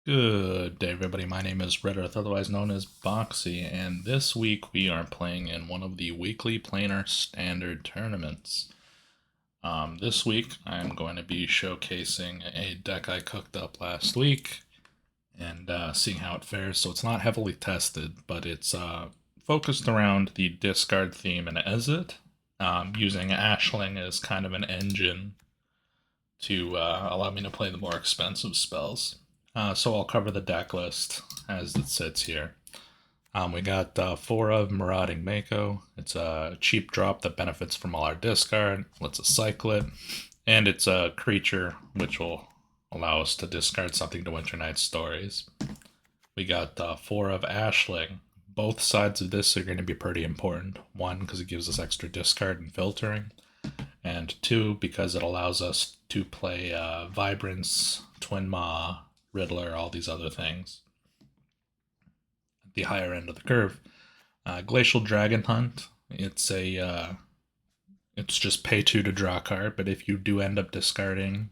Good day, everybody. My name is Red Earth, otherwise known as Boxy, and this week we are playing in one of the weekly Planar Standard tournaments. This week I'm going to be showcasing a deck I cooked up last week and seeing how it fares. So it's not heavily tested, but it's focused around the discard theme and Exit, using Ashling as kind of an engine to allow me to play the more expensive spells. So I'll cover the deck list as it sits here. We got 4 of Marauding Mako. It's a cheap drop that benefits from all our discard, lets us cycle it, and it's a creature which will allow us to discard something to Winter Night Stories. We got 4 of Ashling. Both sides of this are going to be pretty important. 1, because it gives us extra discard and filtering, and 2, because it allows us to play Vibrance, Twin Maw, Riddler, all these other things at the higher end of the curve. Glacial Dragon Hunt. It's just pay 2 to draw a card, but if you do end up discarding,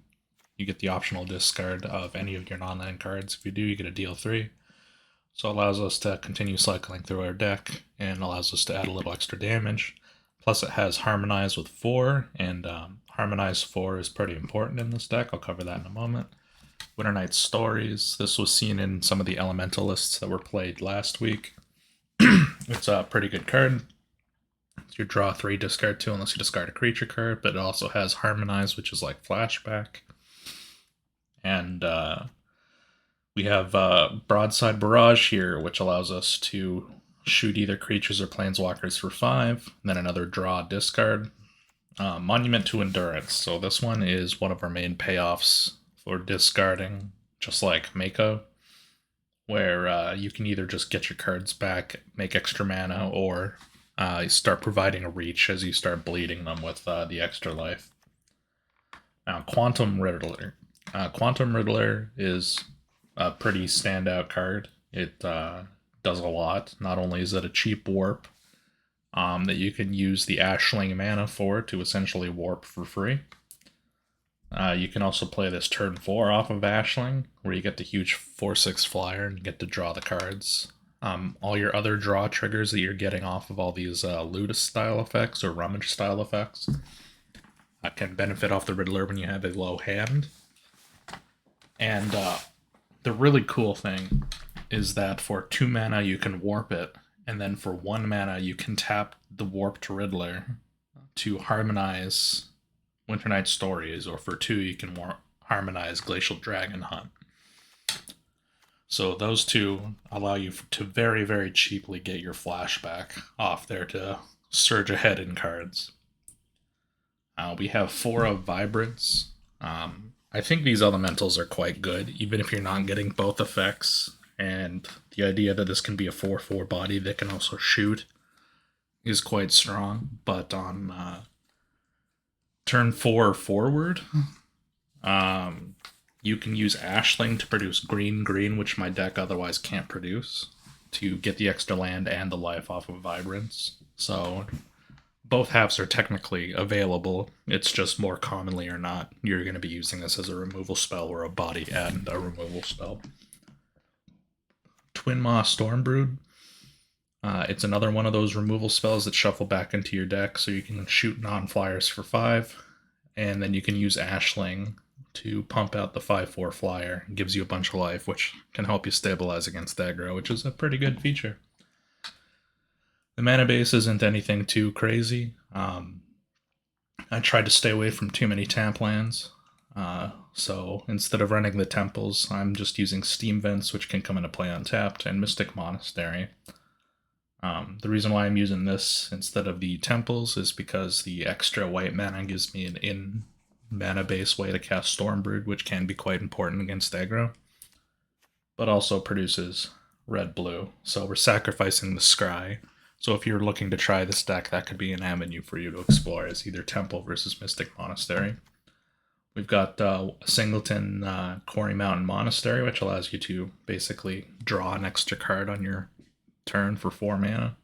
you get the optional discard of any of your non-land cards. If you do, you get a deal 3. So it allows us to continue cycling through our deck and allows us to add a little extra damage. Plus, it has Harmonize with 4, and Harmonize 4 is pretty important in this deck. I'll cover that in a moment. Winter Night Stories. This was seen in some of the Elementalists that were played last week. It's a pretty good card. So you draw 3, discard 2 unless you discard a creature card, but it also has Harmonize, which is like Flashback. And we have Broadside Barrage here, which allows us to shoot either creatures or planeswalkers for 5, then another draw discard. Monument to Endurance. So this one is one of our main payoffs for discarding, just like Mako, where you can either just get your cards back, make extra mana, or start providing a reach as you start bleeding them with the extra life. Now, Quantum Riddler. Quantum Riddler is a pretty standout card. It does a lot. Not only is it a cheap warp that you can use the Ashling mana for to essentially warp for free. You can also play this turn 4 off of Ashling, where you get the huge 4/6 flyer and get to draw the cards. All your other draw triggers that you're getting off of all these Ludus style effects or Rummage style effects can benefit off the Riddler when you have a low hand. And the really cool thing is that for 2 mana you can warp it, and then for 1 mana you can tap the warped Riddler to harmonize Winter Night Stories, or for 2 you can harmonize Glacial Dragon Hunt. So those 2 allow you to very, very cheaply get your flashback off there to surge ahead in cards. We have 4 of Vibrance. I think these elementals are quite good, even if you're not getting both effects. And the idea that this can be a 4/4 body that can also shoot is quite strong. But on turn 4 forward, you can use Ashling to produce green, which my deck otherwise can't produce, to get the extra land and the life off of Vibrance. So both halves are technically available. It's just more commonly or not, you're going to be using this as a removal spell or a body and a removal spell. Twin Maw Stormbrood. It's another one of those removal spells that shuffle back into your deck, so you can shoot non-flyers for 5, and then you can use Ashling to pump out the 5/4 flyer. It gives you a bunch of life, which can help you stabilize against aggro, which is a pretty good feature. The mana base isn't anything too crazy. I tried to stay away from too many tap lands, so instead of running the temples, I'm just using Steam Vents, which can come into play untapped, and Mystic Monastery. The reason why I'm using this instead of the temples is because the extra white mana gives me an in-mana base way to cast Stormbrood, which can be quite important against aggro, but also produces red-blue, so we're sacrificing the scry. So if you're looking to try this deck, that could be an avenue for you to explore as either Temple versus Mystic Monastery. We've got a Singleton Quarry Mountain Monastery, which allows you to basically draw an extra card on your turn for 4 mana.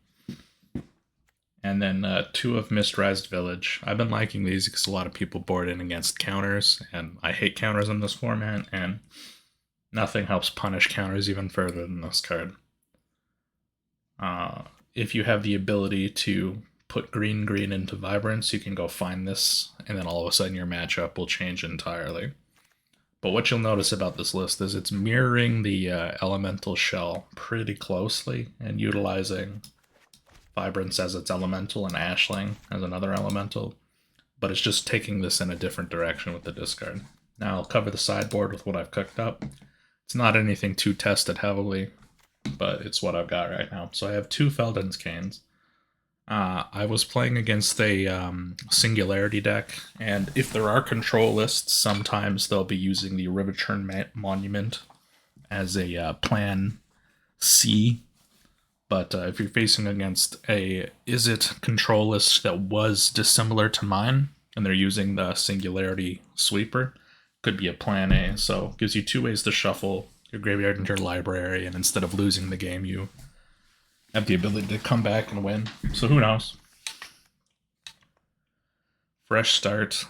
And then 2 of Mistrized Village. I've been liking these because a lot of people board in against counters, and I hate counters in this format, and Nothing helps punish counters even further than this card. If you have the ability to put green into Vibrance, you can go find this, and then all of a sudden your matchup will change entirely. But what you'll notice about this list is it's mirroring the Elemental Shell pretty closely and utilizing Vibrance as its elemental and Ashling as another elemental, but it's just taking this in a different direction with the discard. Now I'll cover the sideboard with what I've cooked up. It's not anything too tested heavily, but it's what I've got right now. So I have 2 Felden's Canes. I was playing against a Singularity deck, and if there are control lists, sometimes they'll be using the Riverturn Monument as a plan C. But if you're facing against a Izzet control list that was dissimilar to mine, and they're using the Singularity Sweeper, could be a plan A. So it gives you 2 ways to shuffle your graveyard into your library, and instead of losing the game, you have the ability to come back and win. So who knows? Fresh start.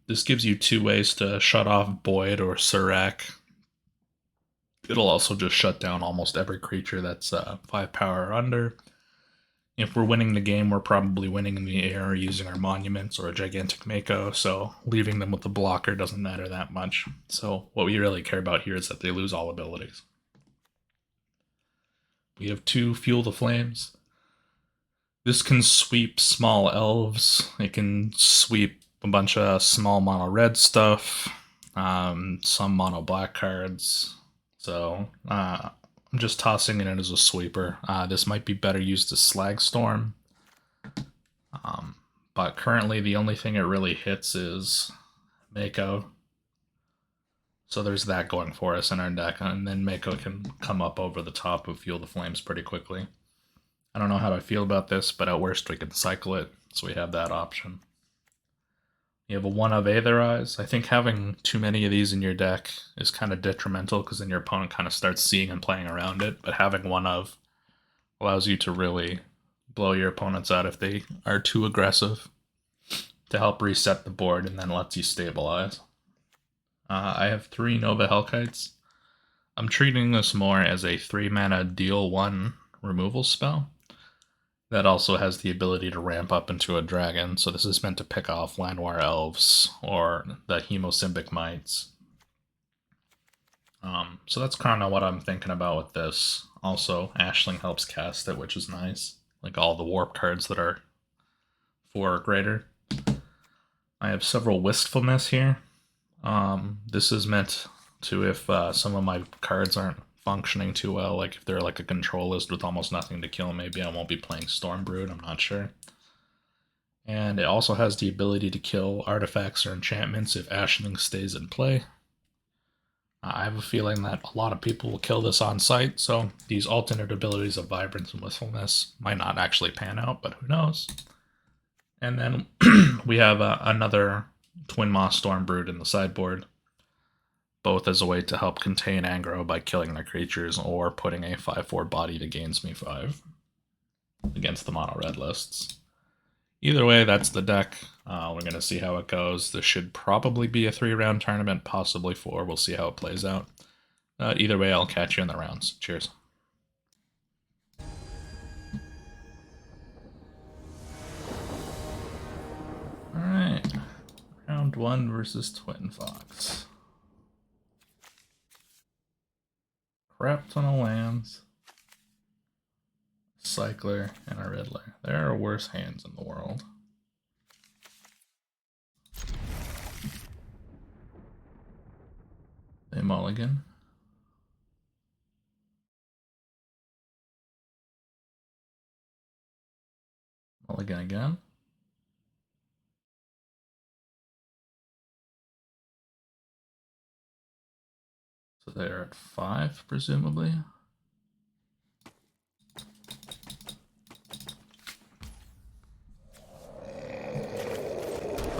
This gives you 2 ways to shut off Boyd or Surak. It'll also just shut down almost every creature that's 5 power or under. If we're winning the game, we're probably winning in the air using our monuments or a gigantic Mako, so leaving them with the blocker doesn't matter that much. So what we really care about here is that they lose all abilities. We have 2 Fuel the Flames. This can sweep small elves. It can sweep a bunch of small mono red stuff, some mono black cards. So I'm just tossing it in as a sweeper. This might be better used as Slagstorm. But currently the only thing it really hits is Mako. So there's that going for us in our deck, and then Mako can come up over the top of Fuel the Flames pretty quickly. I don't know how I feel about this, but at worst we can cycle it, so we have that option. You have a 1 of Aetherize. I think having too many of these in your deck is kind of detrimental, because then your opponent kind of starts seeing and playing around it, but having 1 of allows you to really blow your opponents out if they are too aggressive, to help reset the board, and then lets you stabilize. I have 3 Nova Hellkites. I'm treating this more as a 3-mana deal 1 removal spell that also has the ability to ramp up into a dragon, so this is meant to pick off Llanowar Elves or the Hemosymbic Mites. So that's kind of what I'm thinking about with this. Also, Ashling helps cast it, which is nice. Like all the warp cards that are 4 or greater. I have several Wistfulness here. This is meant to, if some of my cards aren't functioning too well, like if they're like a control list with almost nothing to kill, maybe I won't be playing Stormbrood, I'm not sure. And it also has the ability to kill artifacts or enchantments if Ashling stays in play. I have a feeling that a lot of people will kill this on sight, so these alternate abilities of Vibrance and Wistfulness might not actually pan out, but who knows. And then we have another Twin Moss Stormbrood in the sideboard, both as a way to help contain aggro by killing their creatures or putting a 5/4 body that gains me 5 against the mono red lists. Either way, that's the deck. We're going to see how it goes. This should probably be a 3-round tournament, possibly 4. We'll see how it plays out. Either way, I'll catch you in the rounds. Cheers. Alright. Round 1 versus Twin Fox. Crap ton of lands. Cycler and a Riddler. There are worse hands in the world. They mulligan. Mulligan again. So they're at 5, presumably.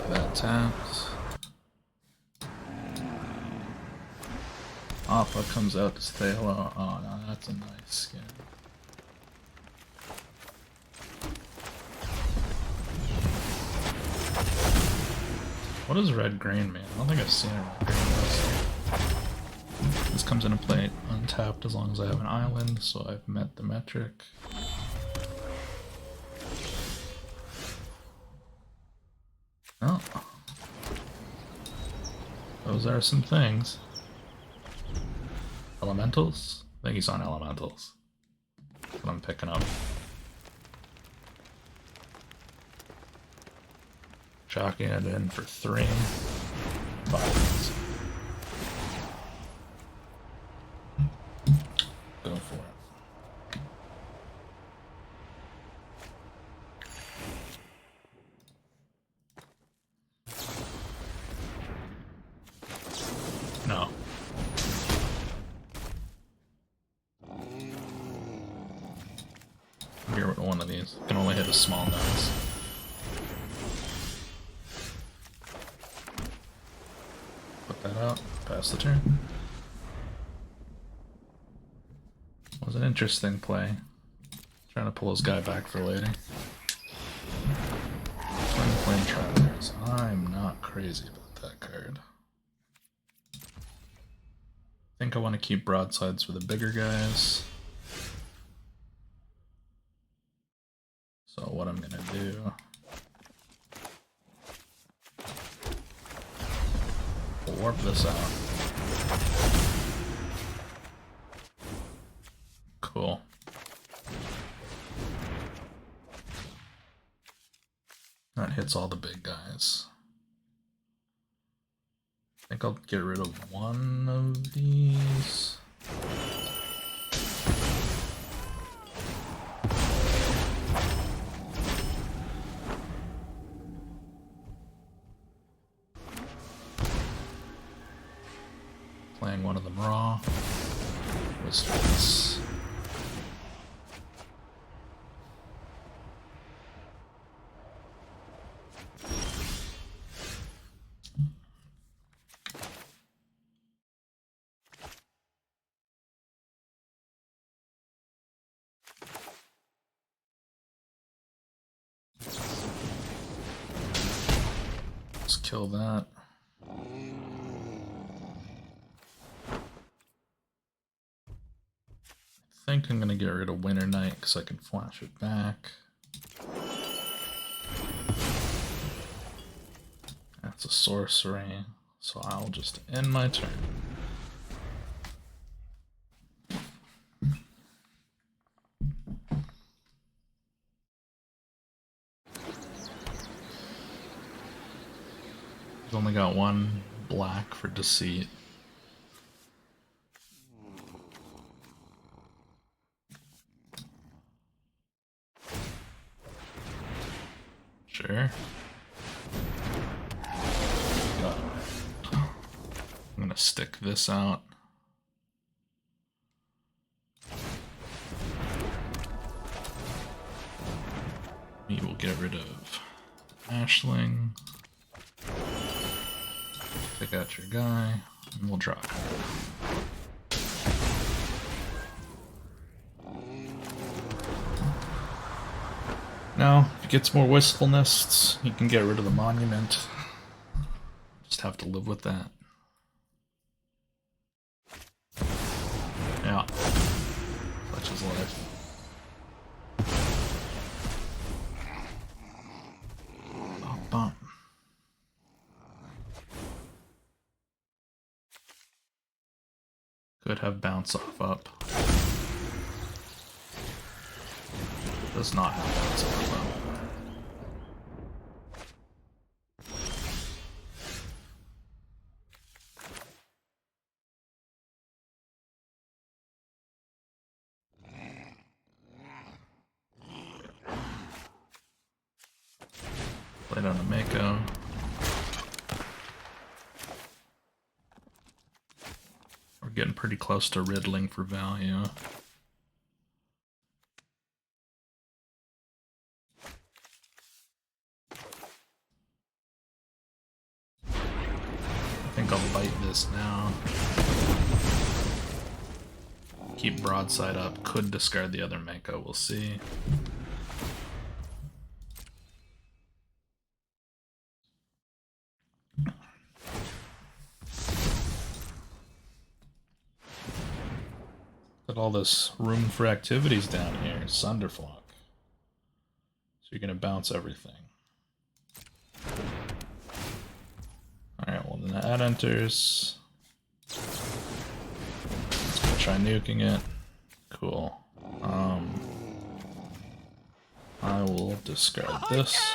That taps. Appa comes out to stay hello. Oh no, that's a nice skin. What does red green mean? I don't think I've seen a red green list. this comes into play untapped as long as I have an island, so I've met the metric. Oh. Those are some things. Elementals? I think he's on elementals. That's what I'm picking up. Chalking it in for 3. 5. Go for it. No. Here with one of these. Can only hit a small nose. Put that out. Pass the turn. Was an interesting play. Trying to pull his guy back for later. Twin Flame Travelers. I'm not crazy about that card. I think I want to keep broadsides for the bigger guys. So what I'm gonna do, we'll warp this out. Cool. That hits all the big guys. I think I'll get rid of one of these. Playing one of them raw. Wizards. Let's kill that. I think I'm gonna get rid of Winter Night because I can flash it back. That's a sorcery, so I'll just end my turn. I've only got one black for Deceit. Sure. I'm gonna stick this out. We will get rid of Ashling. Pick out your guy, and we'll drop. Now, if he gets more wistfulness, he can get rid of the monument. Just have to live with that. Yeah. Such is life. Bump, bump. Could have bounce off up. Does not have bounce off up. Play down the Mako. We're getting pretty close to riddling for value. I think I'll bite this now. Keep broadside up. Could discard the other Mako, we'll see. Look at all this room for activities down here. Sunderflock. So you're gonna bounce everything. Alright, well then that enters. Let's go try nuking it. Cool. I will discard this.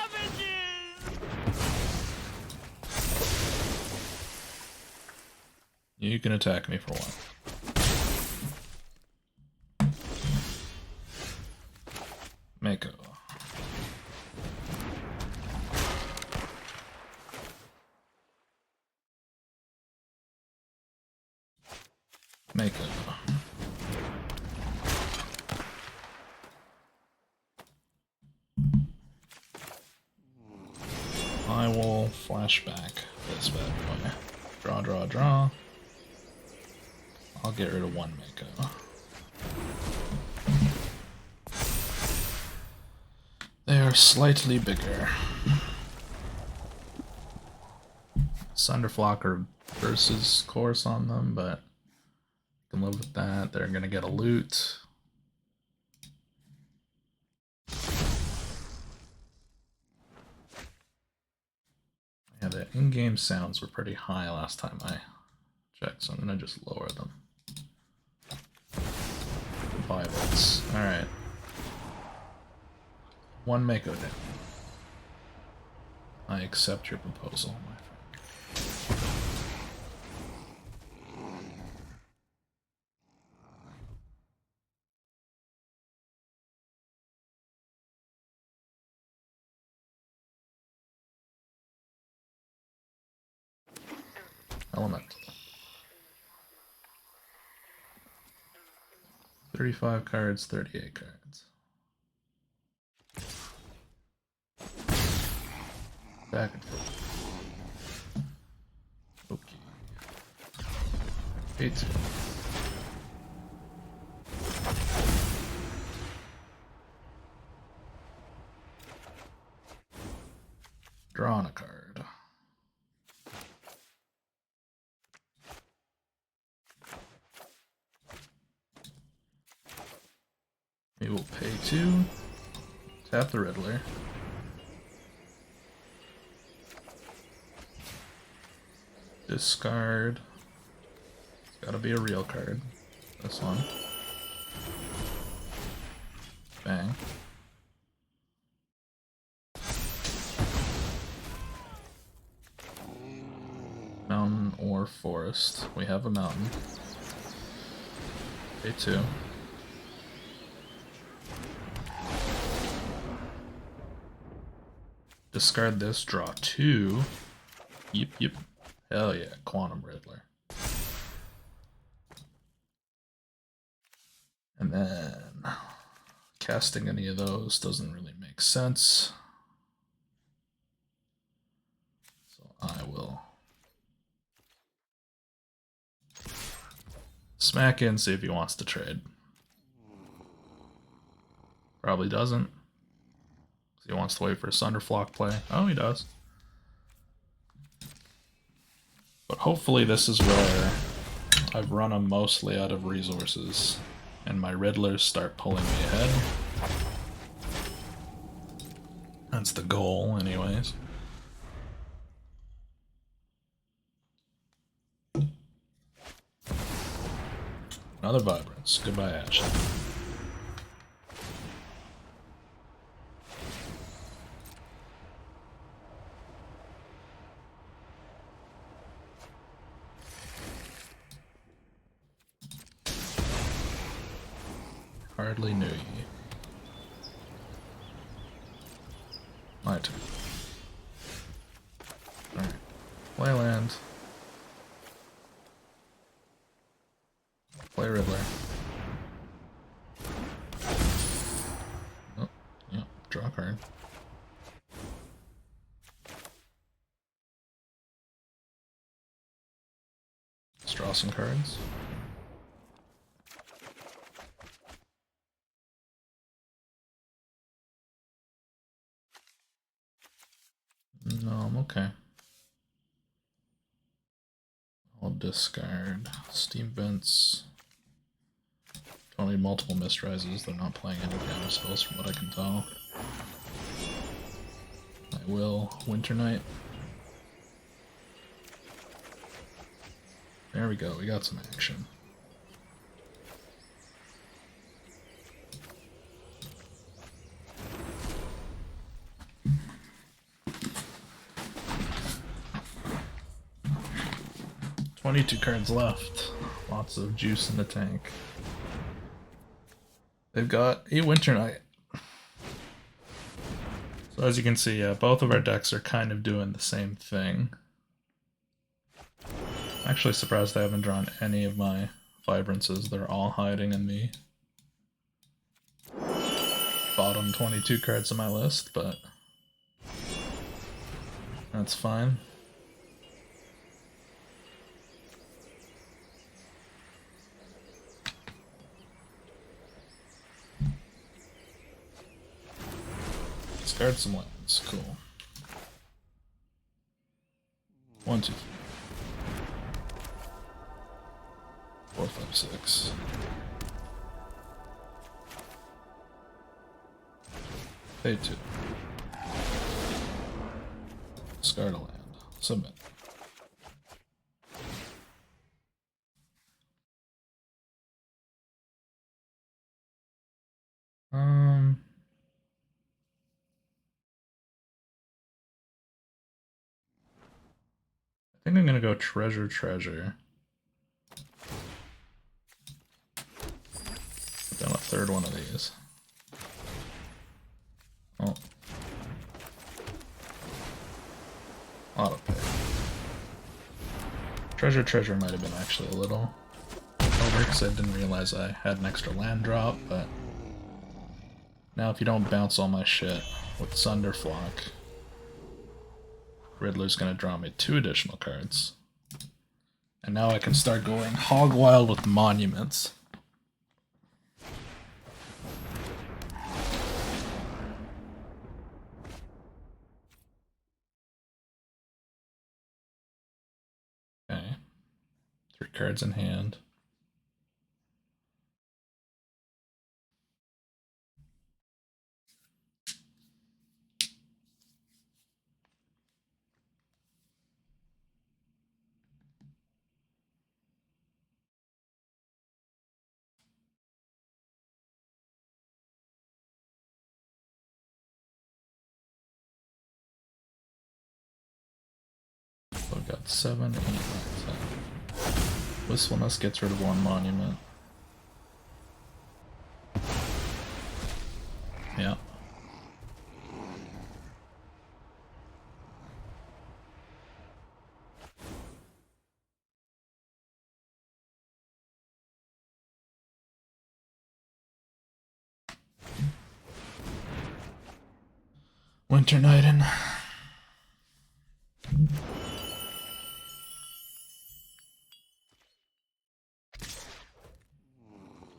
You can attack me for one. Mako. Mako. I will flashback this bad boy. Draw, draw, draw. I'll get rid of one Mako. They are slightly bigger. Sunderflocker versus course on them, but I can live with that. They're gonna get a loot. Yeah, the in-game sounds were pretty high last time I checked, so I'm gonna just lower them. 5 volts. Alright. One Mako down. I accept your proposal, my friend. Element. 35 cards, 38 cards. Back and forth. Okay. 8. Drawing a card. We will pay 2. Tap the Riddler. Discard. It's gotta be a real card. This one. Bang. Mountain or forest. We have a mountain. Pay 2. Discard this, draw 2. Yep, yep. Hell yeah, Quantum Riddler. And then casting any of those doesn't really make sense. So I will smack in, see if he wants to trade. Probably doesn't. He wants to wait for a Sunderflock play. Oh, he does. But hopefully this is where I've run him mostly out of resources and my Riddlers start pulling me ahead. That's the goal, anyways. Another Vibrance. Goodbye, Ashley. Hardly knew ye. My turn. Alright. Play land. Play Riddler. Oh, yeah, draw a card. Let's draw some cards. No, I'm okay. I'll discard Steam Vents, Probably multiple mist rises. They're not playing any damage spells from what I can tell. I will Winter Knight. There we go, we got some action. $22 cards left. Lots of juice in the tank. They've got a Winter Knight. So as you can see, both of our decks are kind of doing the same thing. Actually surprised I haven't drawn any of my Vibrances. They're all hiding in the bottom 22 cards on my list, but that's fine. Discard some lands. Cool. 1, 2, 3. 4, 5, 6. Pay 2. Discard a land. Submit. I think I'm gonna go treasure. Done a third one of these. Oh. Auto pay. Treasure might have been actually a little over because I didn't realize I had an extra land drop, but now if you don't bounce all my shit with Sunderflock, Riddler's gonna draw me 2 additional cards. And now I can start going hog wild with monuments. Okay. 3 cards in hand. So I've got 7, 8, 9, 10. Wistfulness gets rid of 1 monument. Yeah. Winter Knightin'.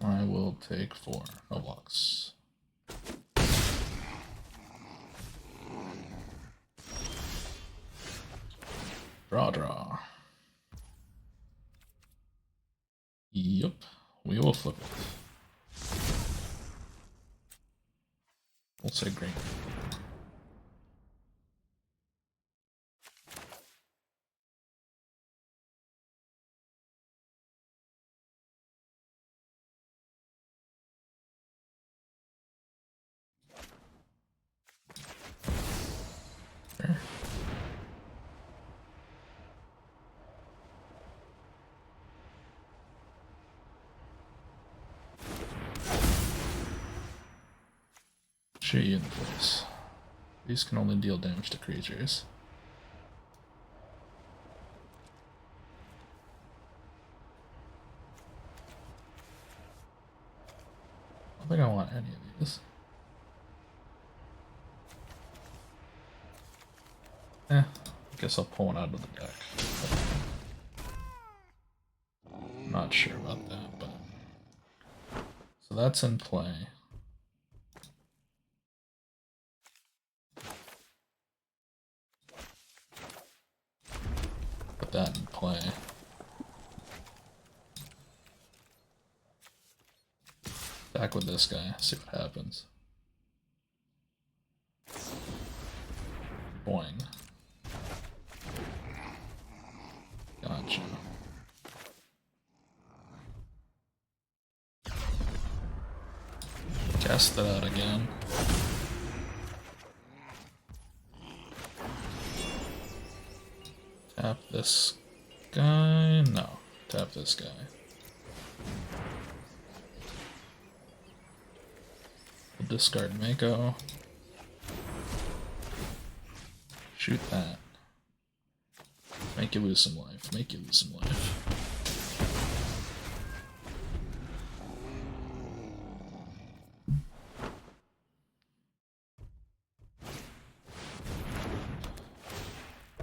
I will take 4. No blocks. Draw. Yep, we will flip it. We'll say green. Sure. She in place. These can only deal damage to creatures. I don't think I want any of these. I guess I'll pull one out of the deck. Not sure about that, but... So that's in play. Put that in play. Back with this guy, see what happens. Boing. Gotcha. Cast that out again. Tap this guy. No, tap this guy. We'll discard Mako. Shoot that. Make you lose some life. Make you lose some life.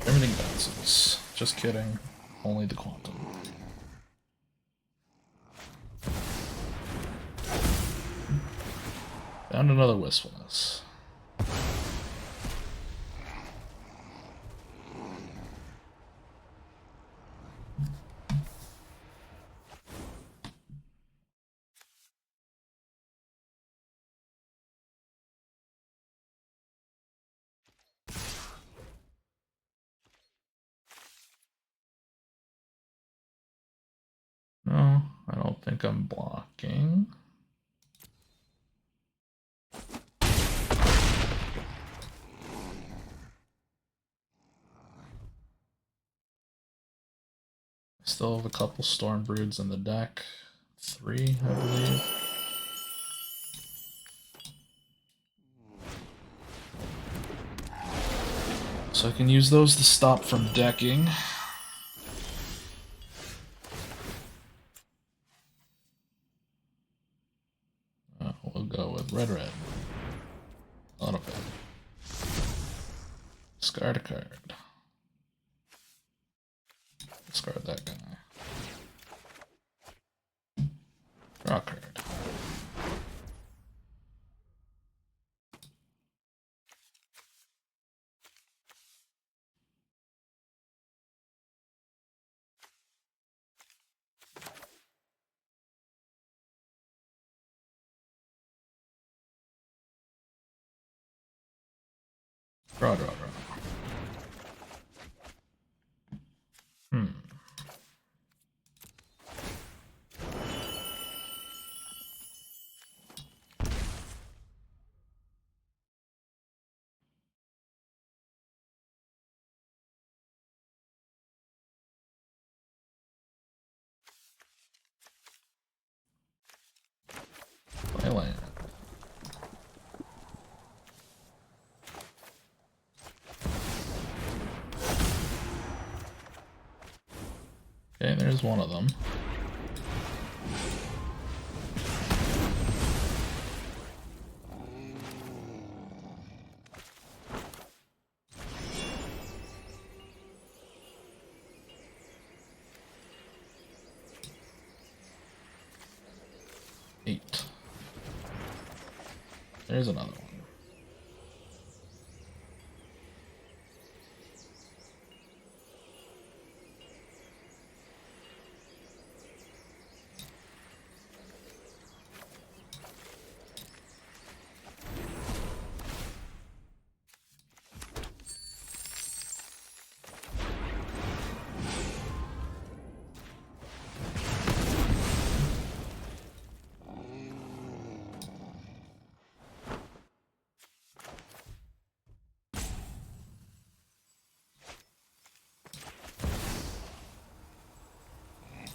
Everything bounces. Just kidding. Only the quantum. Found another wistfulness. No, I don't think I'm blocking. I still have a couple Storm Broods in the deck. 3, I believe. So I can use those to stop from decking. We'll go with red. Auto pay. Discard a card. Discard that guy. Draw a card. Draw. Play land. Okay, there's one of them. Eight. There's another one.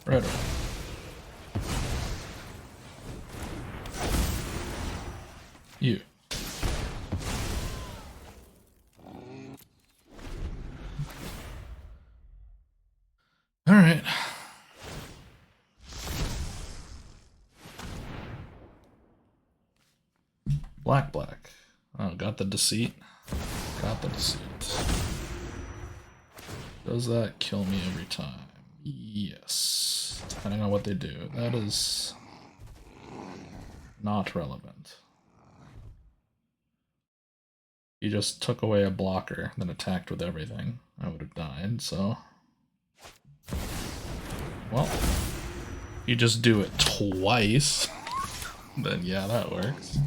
Red. You. All right. Black. Oh, got the deceit. Does that kill me every time? Yes. Depending on what they do. That is not relevant. You just took away a blocker, then attacked with everything. I would have died, so... Well, you just do it twice. Then yeah, that works.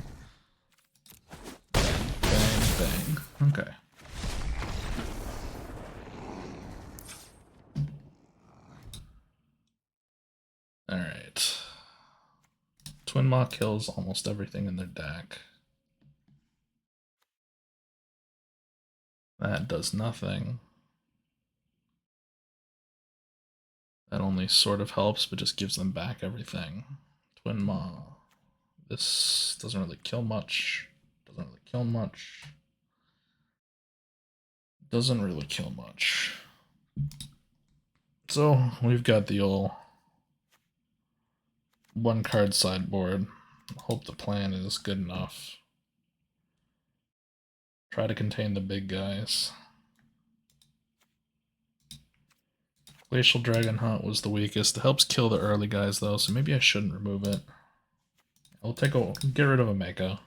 Bang, bang, bang. Okay. Alright. Twin Maw kills almost everything in their deck. That does nothing. That only sort of helps, but just gives them back everything. Twin Maw. This doesn't really kill much. Doesn't really kill much. Doesn't really kill much. So we've got the old one card sideboard. Hope the plan is good enough. Try to contain the big guys. Glacial Dragon Hunt was the weakest. It helps kill the early guys though, so maybe I shouldn't remove it. I'll get rid of a Mako.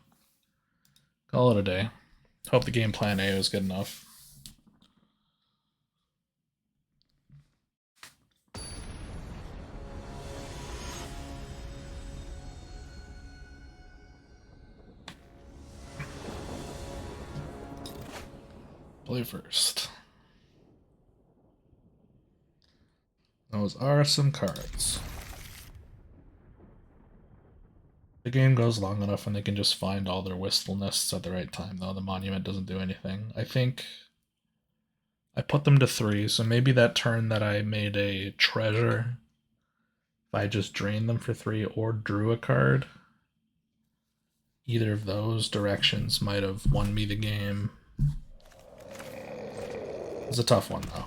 Call it a day. Hope the game plan A was good enough. Play first. Those are some cards. The game goes long enough and they can just find all their wistfulness at the right time, though. The monument doesn't do anything. I think I put them to 3, so maybe that turn that I made a treasure, if I just drained them for 3 or drew a card, either of those directions might have won me the game. It's a tough one, though.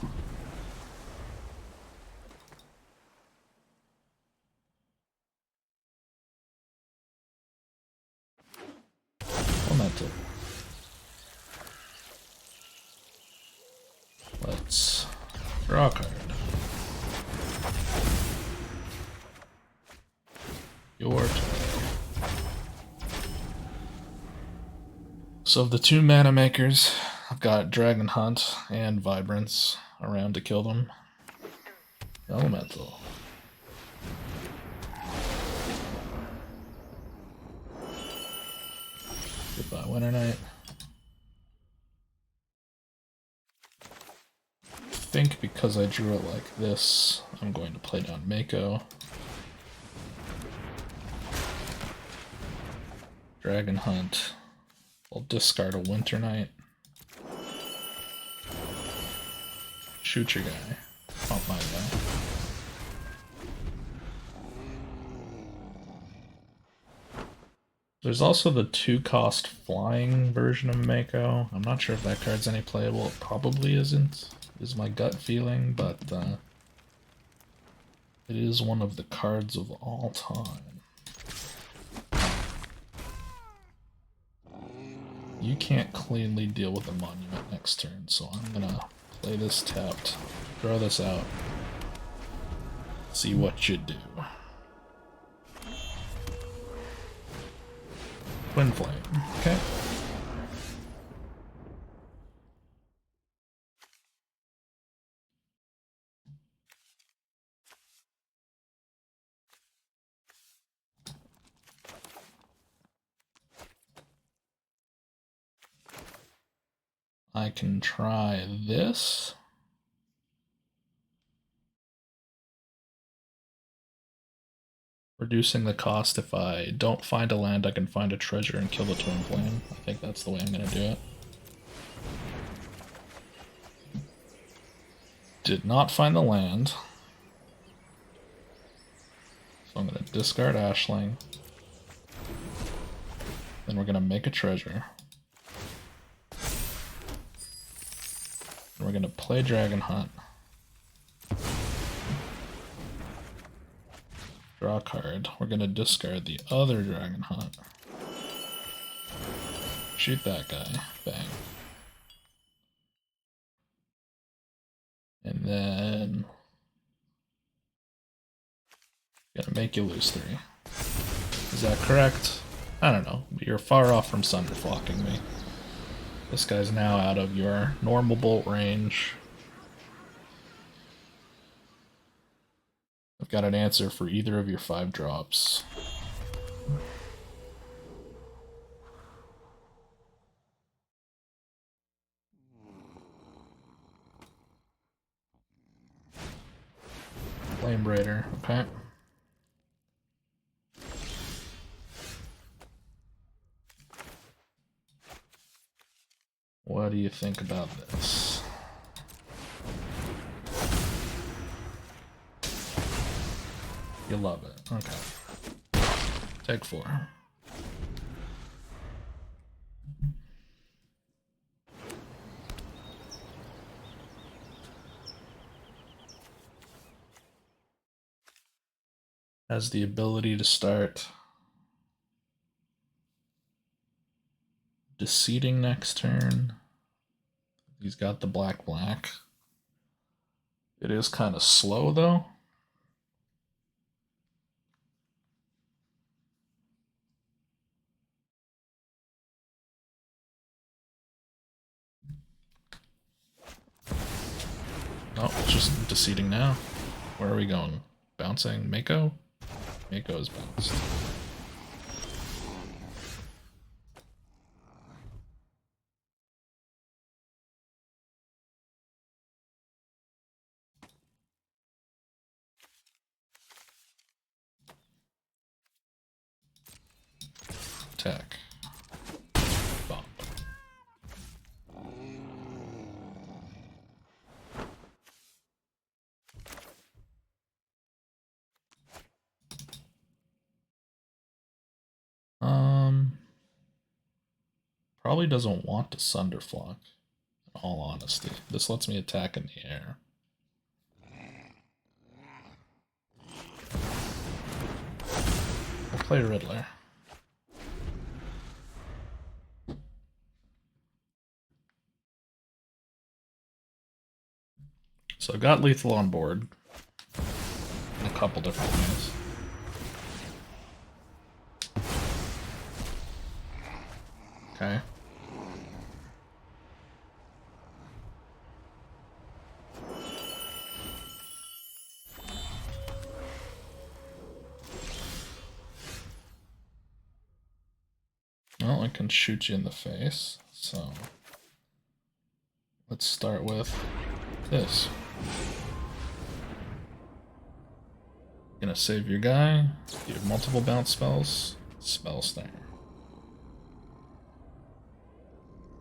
Elemental. Let's draw a card. Your turn. So of the 2 mana makers, I've got Dragon Hunt and Vibrance around to kill them. Elemental. Goodbye, Winter Knight. I think because I drew it like this, I'm going to play down Mako. Dragon Hunt. I'll discard a Winter Knight. Shoot your guy. Not my guy. There's also the 2-cost flying version of Mako. I'm not sure if that card's any playable. It probably isn't, is my gut feeling, but it is one of the cards of all time. You can't cleanly deal with a monument next turn, so I'm gonna play this tapped, throw this out, see what you do. Twin Flame, okay. I can try this. Reducing the cost. If I don't find a land, I can find a treasure and kill the Twin Flame. I think that's the way I'm going to do it. Did not find the land. So I'm going to discard Ashling. Then we're going to make a treasure. We're going to play Dragon Hunt. Draw a card. We're going to discard the other Dragon Hunt. Shoot that guy. Bang. And then... gonna make you lose 3. Is that correct? I don't know. You're far off from Sunderflocking me. This guy's now out of your normal bolt range. I've got an answer for either of your 5 drops. Okay. What do you think about this? You love it. Okay. Take 4. Has the ability to start Deceiving next turn. He's got the black. It is kind of slow though. Oh, it's just Deceiving now. Where are we going? Bouncing Mako? Mako is bounced. Attack. Bomb. Probably doesn't want to Sunderflock, in all honesty. This lets me attack in the air. We'll play Riddler. So I got lethal on board in a couple different ways. Okay. Well, I can shoot you in the face, so let's start with this. Gonna save your guy. You have multiple bounce spells. Spell Snare.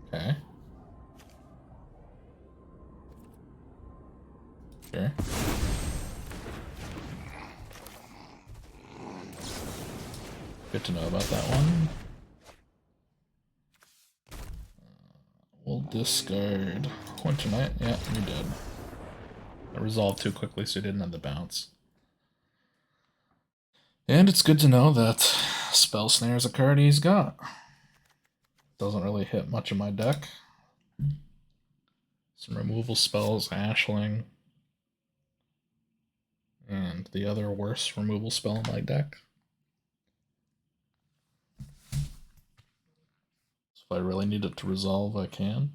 Okay. Sure. Good to know about that one. We'll discard Winter Knight. Yeah, you're dead. I resolved too quickly, so you didn't have the bounce. And it's good to know that Spell Snare is a card he's got. Doesn't really hit much of my deck. Some removal spells, Ashling. And the other worst removal spell in my deck. So if I really need it to resolve, I can.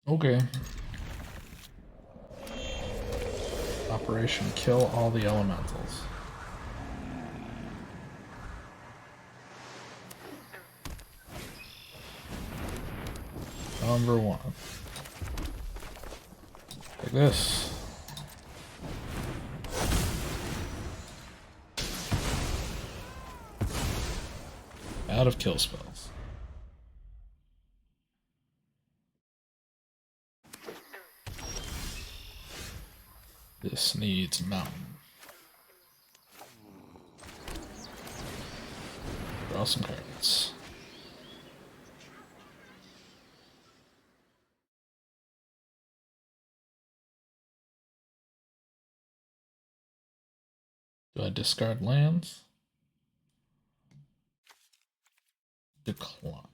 Okay. Operation Kill All the Elementals. Number 1. Take this. Out of kill spells. This needs Mountain. Draw some cards. Do I discard lands? Decline.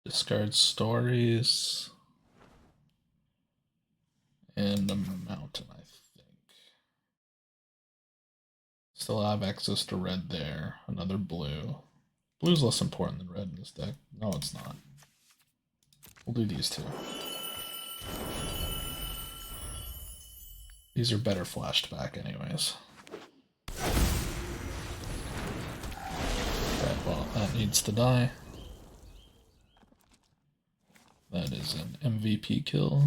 Discard stories. and a mountain, I think. Still have access to red there. Another blue. Blue's less important than red in this deck. No, it's not. We'll do these two. These are better flashed back anyways. Okay, well, that needs to die. That is an MVP kill.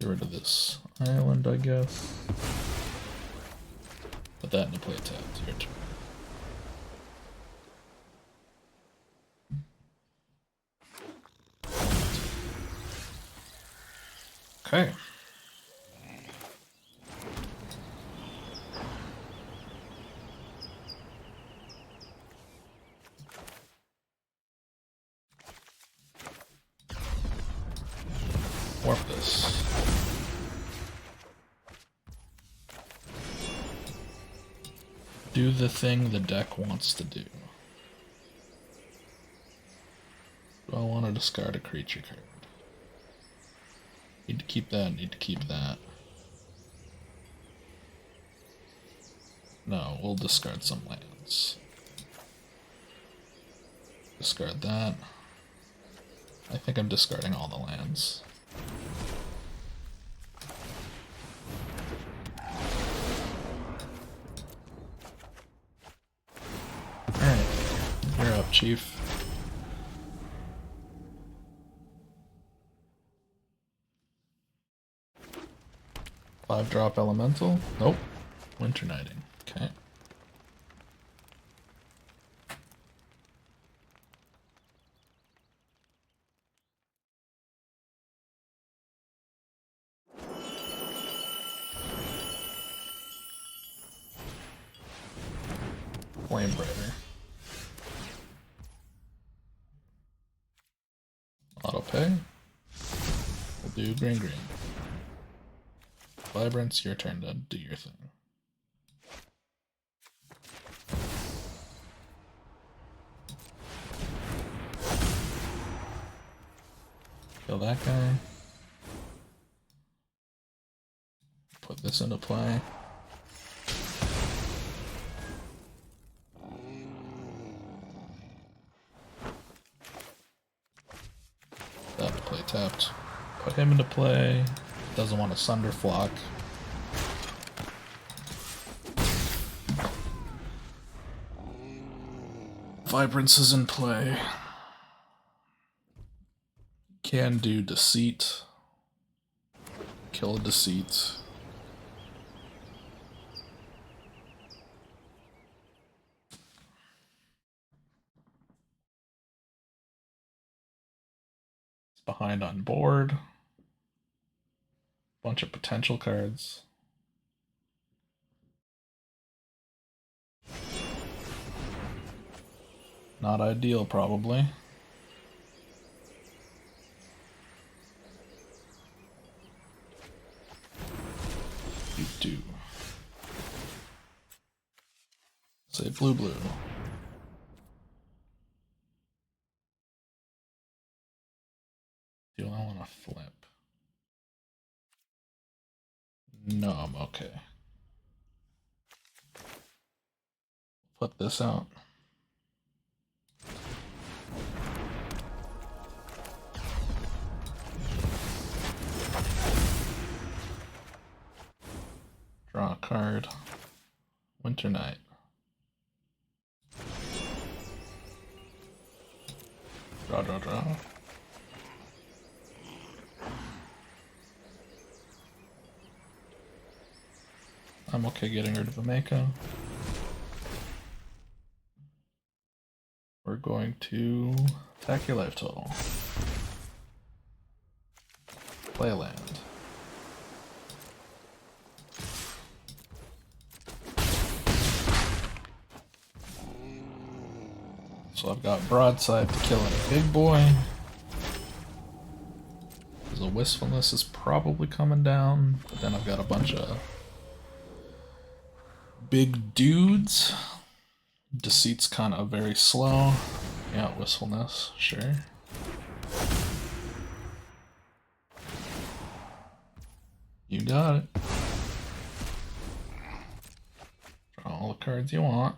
Get rid of this island, I guess. Put that into play tab. It's your turn. Okay. Warp this. Do the thing the deck wants to do. Do I want to discard a creature card? Need to keep that, need to keep that. No, we'll discard some lands. Discard that. I think I'm discarding all the lands. Alright, you're up, Chief. Five-drop elemental? Nope. Winter Knighting. Okay. Flamebrighter. Auto pay. We'll do green. Vibrance, your turn to do your thing. Kill that guy. Put this into play. That to play tapped. Put him into play. Doesn't want to Sunderflock. Vibrance is in play. Can do Deceit. Kill a Deceit. It's behind on board. Bunch of potential cards. Not ideal, probably. You do. Say blue. Do I want to flip? No, I'm okay. Put this out. Draw a card. Winter Night. Draw. I'm okay getting rid of a Mako. We're going to attack your life total. Play a land. So I've got Broadside to kill a big boy. the Wistfulness is probably coming down, but then I've got a bunch of big dudes. Deceit's kind of very slow. Yeah, Wistfulness, sure. You got it. Draw all the cards you want.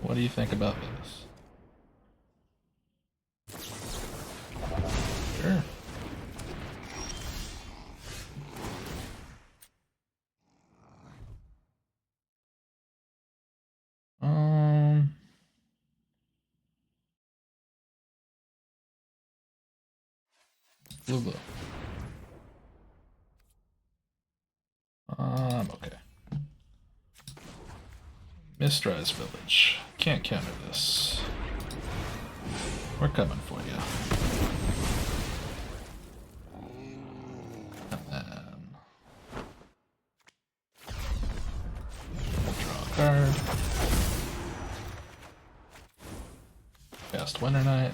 What do you think about this? Sure. Blue. Okay. Mistrise Village. Can't counter this. We're coming for you. And then draw a card. Cast Winter Night.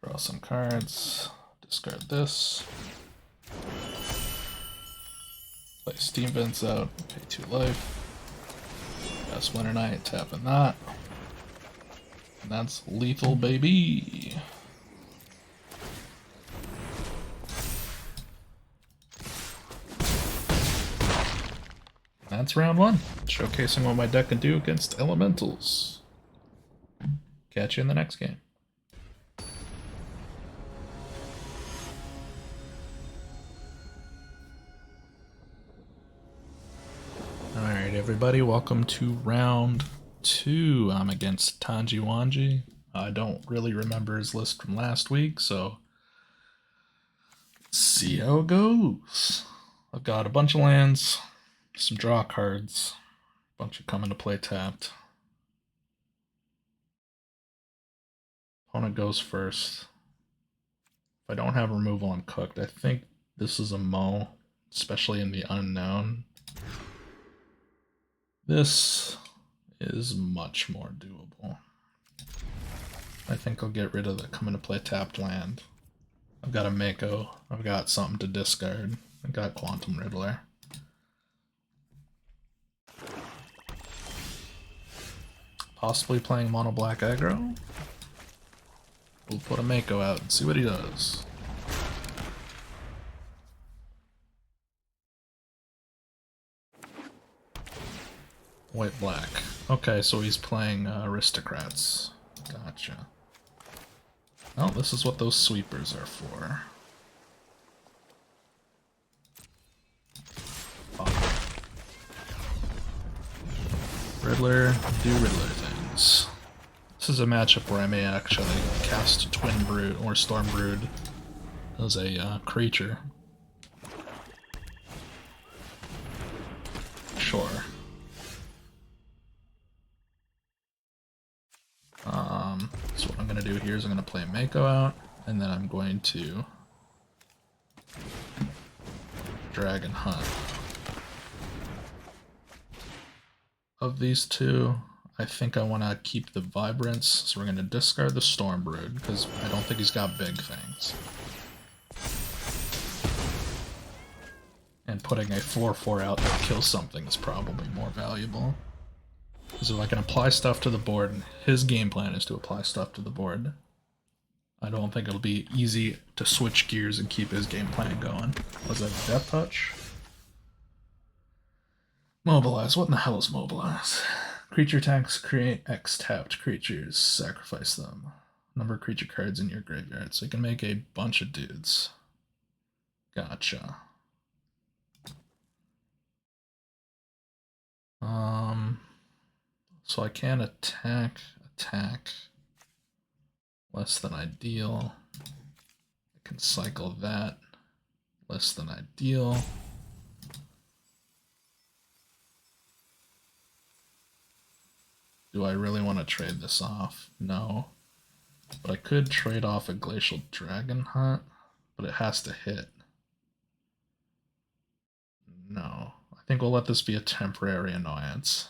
Draw some cards. Discard this. Play Steam Vents out. Pay 2 life. Cast Winter Night. Tapping that. And that's lethal, baby. That's round 1. Showcasing what my deck can do against elementals. Catch you in the next game. Alright everybody, welcome to round 2. I'm against Tanji Wanji. I don't really remember his list from last week, so let's see how it goes. I've got a bunch of lands, some draw cards, a bunch of come into play tapped. Opponent goes first. If I don't have removal, I'm cooked. I think this is a mo, especially in the unknown. This is much more doable. I think I'll get rid of the come into play tapped land. I've got a Mako. I've got something to discard. I've got Quantum Riddler. Possibly playing mono black aggro. We'll put a Mako out and see what he does. White black. Okay, so he's playing aristocrats. Gotcha. Oh, this is what those sweepers are for. Oh. Riddler, do Riddler things. This is a matchup where I may actually cast Twin Brood or Storm Brood as a creature. Sure. So what I'm going to do here is I'm going to play Mako out, and then I'm going to Dragon Hunt. Of these two, I think I want to keep the Vibrance, so we're going to discard the Storm Brood, because I don't think he's got big things. And putting a 4/4 out that kills something is probably more valuable. Because if I can apply stuff to the board, and his game plan is to apply stuff to the board, I don't think it'll be easy to switch gears and keep his game plan going. Was that Death Touch? Mobilize. What in the hell is Mobilize? Creature attacks, create X tapped creatures, sacrifice them. Number of creature cards in your graveyard, so you can make a bunch of dudes. Gotcha. So I can attack, less than ideal. I can cycle that, less than ideal. Do I really want to trade this off? No. But I could trade off a Glacial Dragon Hunt, but it has to hit. No. I think we'll let this be a temporary annoyance.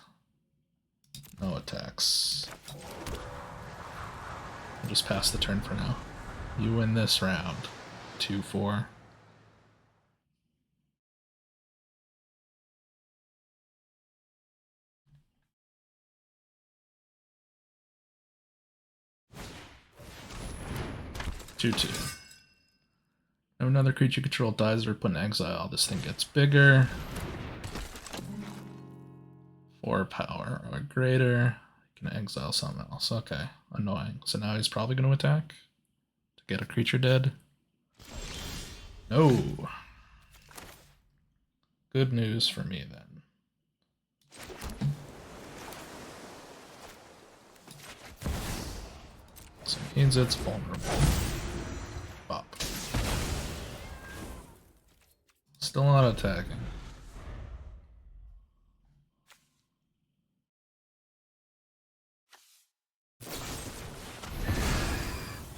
No attacks. I'll just pass the turn for now. You win this round. 2-4. If another creature you control dies or put in exile, this thing gets bigger. 4 power or greater. You can exile something else. Okay, annoying. So now he's probably going to attack to get a creature dead. No. Good news for me then. So it means it's vulnerable. Bop. Still not attacking.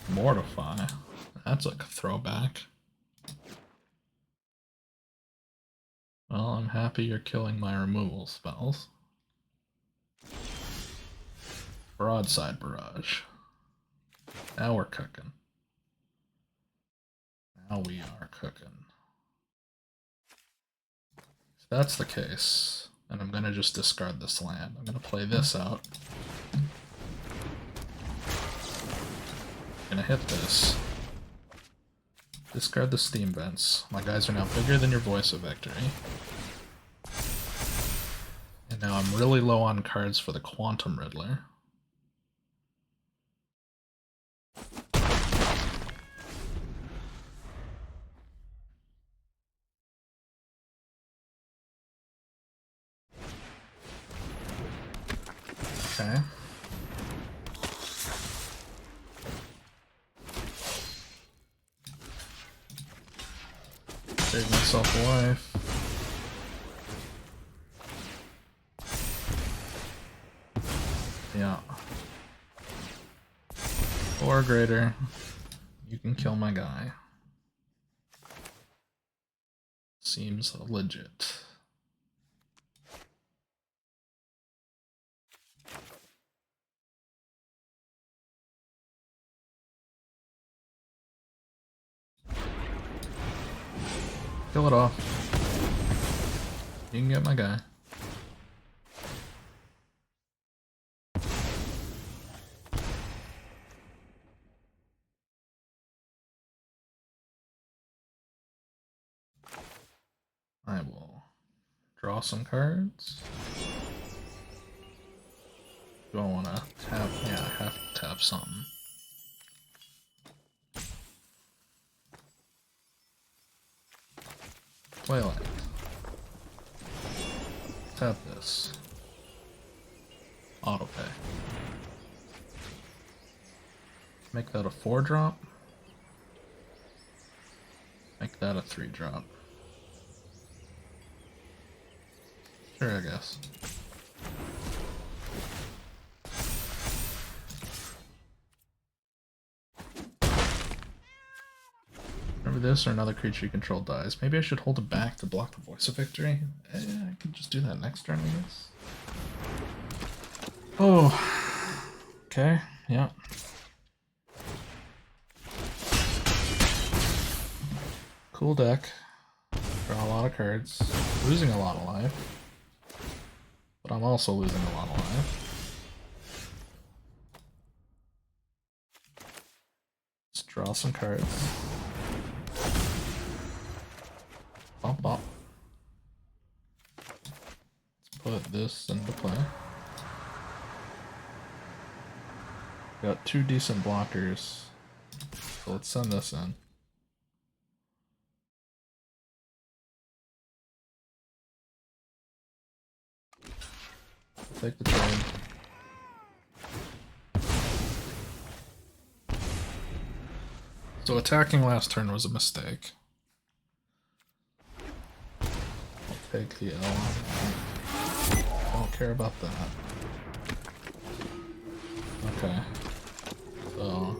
Mortify. That's like a throwback. Well, I'm happy you're killing my removal spells. Broadside Barrage. Now we're cooking. Now we are cooking. If that's the case, then I'm gonna just discard this land. I'm gonna play this out. Gonna hit this. Discard the Steam Vents. My guys are now bigger than your Voice of Victory. And now I'm really low on cards for the Quantum Riddler. Okay. Save myself a life. Yeah. Or greater. You can kill my guy. Seems legit. Kill it off. You can get my guy. I will draw some cards. Do I want to tap? Yeah, I have to tap something. Twilight. Tap this. Autopay. Make that a 4-drop. Make that a 3-drop. Sure, I guess. Remember this or another creature you control dies. Maybe I should hold it back to block the Voice of Victory. I can just do that next turn, I guess. Oh. Okay, yeah. Cool deck. Draw a lot of cards. Losing a lot of life. But I'm also losing a lot of life. Let's draw some cards. Bop bop. Let's put this into play. Got 2 decent blockers. So let's send this in. Take the trade. So attacking last turn was a mistake. I'll take the L. Don't care about that. Okay. So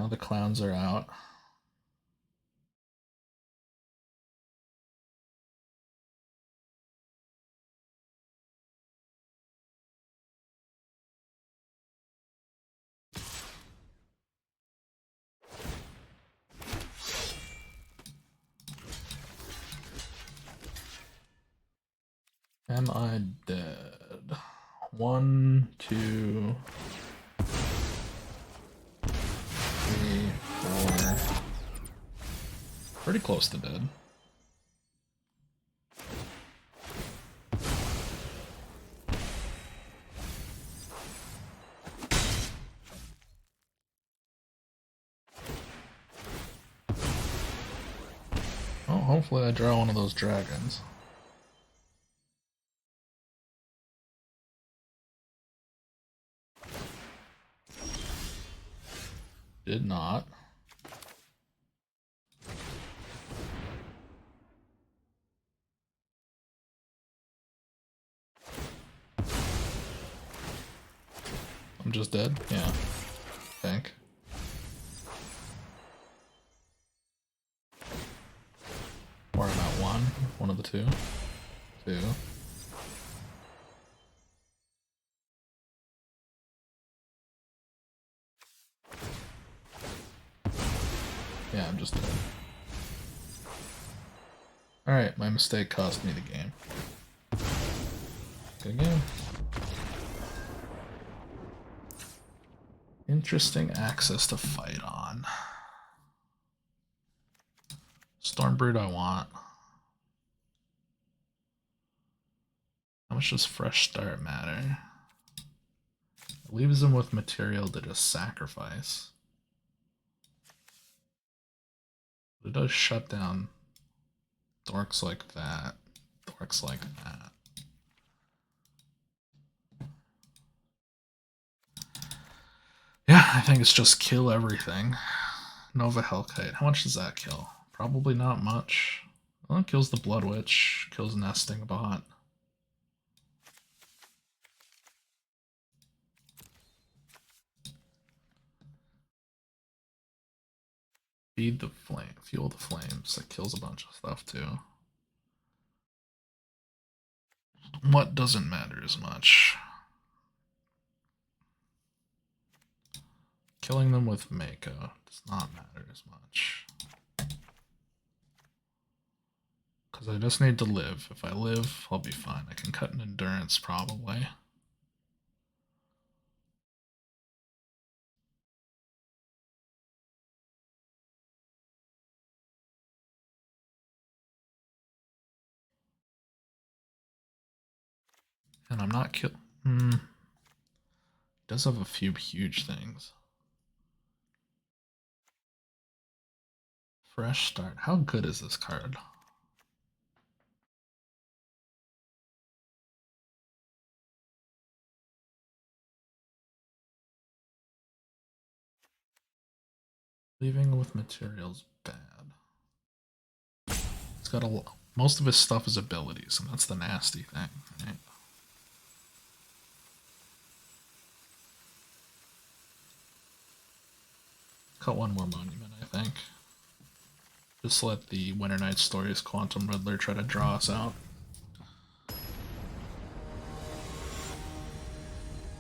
Now the clowns are out. Am I dead? 1, 2, 3, 4. Pretty close to dead. Oh, hopefully I draw one of those dragons. Did not. I'm just dead? Yeah. I think. Or I'm at one of the two. 2. Yeah, I'm just dead. Alright, my mistake cost me the game. Good game. Interesting axis to fight on. Stormbird I want. How much does fresh start matter? It leaves them with material to just sacrifice. But it does shut down dorks like that. Dorks like that. Yeah, I think it's just kill everything. Nova Hellkite. How much does that kill? Probably not much. Well, it kills the Blood Witch. Kills Nesting Bot. Feed the flame. Fuel the flames. That kills a bunch of stuff too. What doesn't matter as much? Killing them with Mako does not matter as much. Because I just need to live. If I live, I'll be fine. I can cut an endurance probably. And I'm not kill. Does have a few huge things. Fresh start. How good is this card? Leaving with materials bad. It's got a most of his stuff is abilities, and that's the nasty thing, right? Cut one more monument, I think. Just let the Winter Night Stories Quantum Riddler try to draw us out.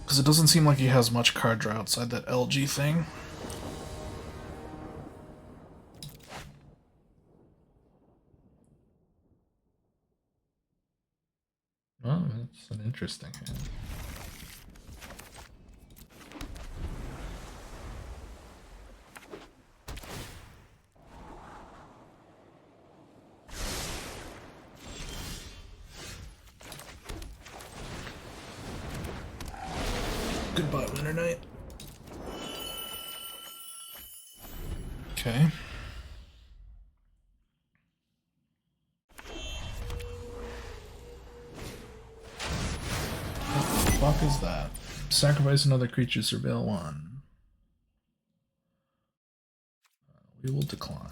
Because it doesn't seem like he has much card draw outside that LG thing. Oh, that's an interesting hand. Goodbye, Winter Night. Okay. What the fuck is that? Sacrifice another creature, surveil one. We will decline.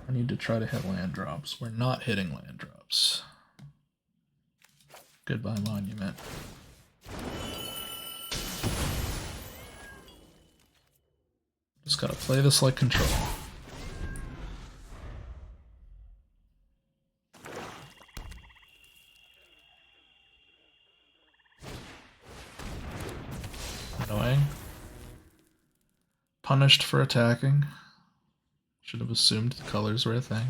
I need to try to hit land drops. We're not hitting land drops. Goodbye, monument. Just gotta play this like control. Annoying. Punished for attacking. Should have assumed the colors were a thing.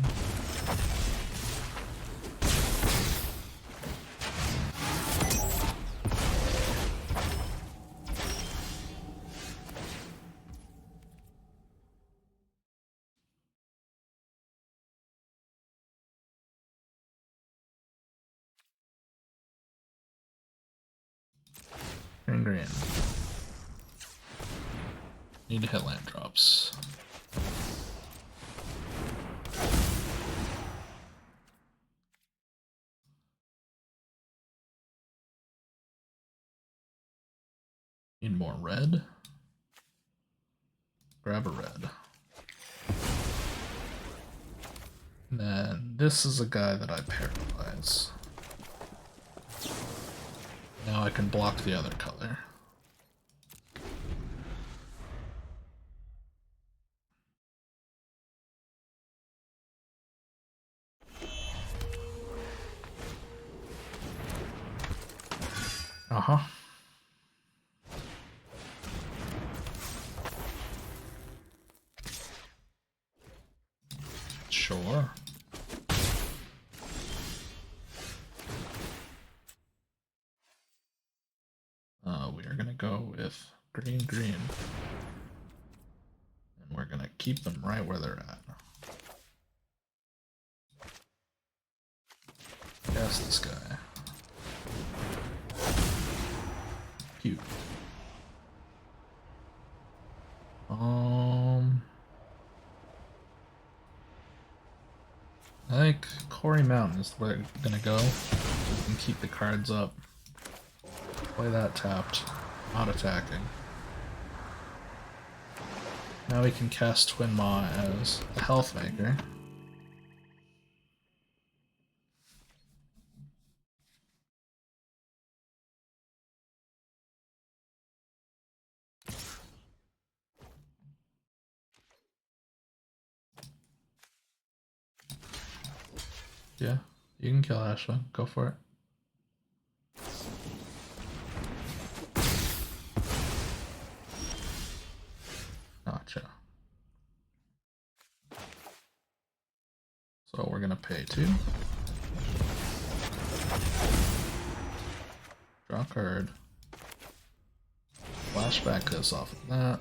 Green. Need to hit land drops. Need more red. Grab a red. And then this is a guy that I paralyze. Now I can block the other color. Uh-huh. Sure. We are gonna go with green. And we're gonna keep them right where they're at. Cast this guy. Cute. I think Quarry Mountain is where we're gonna go. We can keep the cards up. Play that tapped, not attacking. Now we can cast Twin Maw as a health maker. Yeah, you can kill Ashwin. Go for it. Gotcha. So we're gonna pay 2. Draw a card. Flashback this off of that.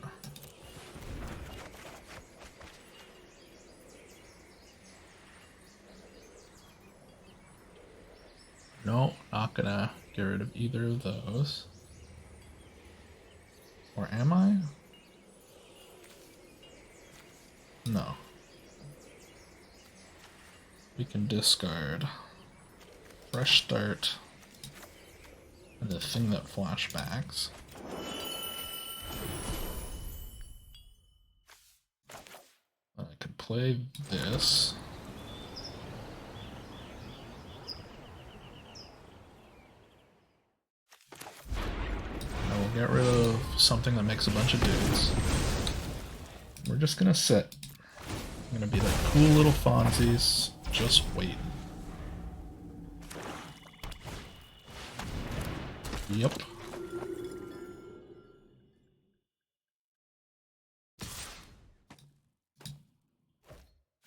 No, not gonna get rid of either of those. Or am I? No. We can discard Fresh Start and the thing that flashbacks. I could play this. I will get rid of something that makes a bunch of dudes. We're just gonna sit. I'm gonna be like cool little Fonzies. Just wait. Yep.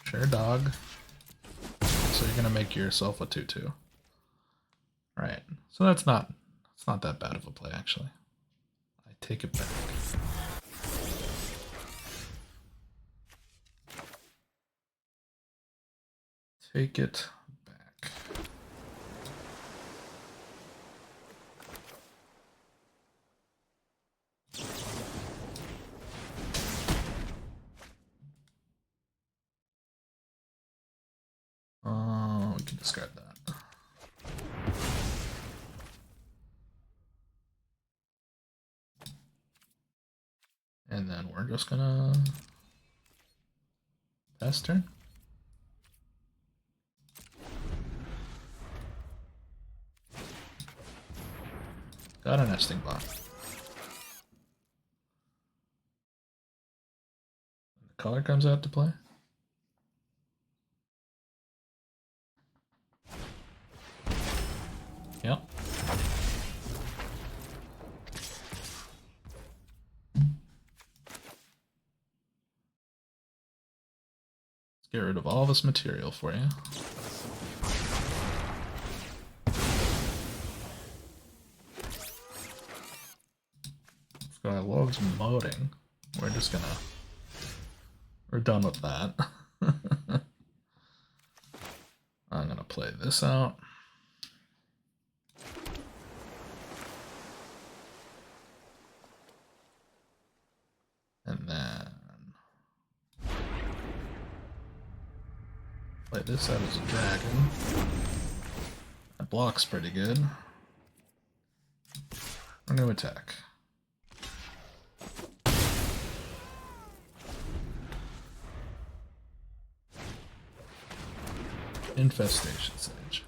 Share dog. So you're gonna make yourself a 2/2. Right. So that's not that bad of a play actually. I take it back. Take it back. We can discard that. And then we're just gonna pass turn. Got a nesting bot. The color comes out to play. Yep. Let's get rid of all this material for you. This guy loves modding. We're done with that. I'm gonna play this out. And then play this out as a dragon. That block's pretty good. We're gonna attack. Infestation Sage.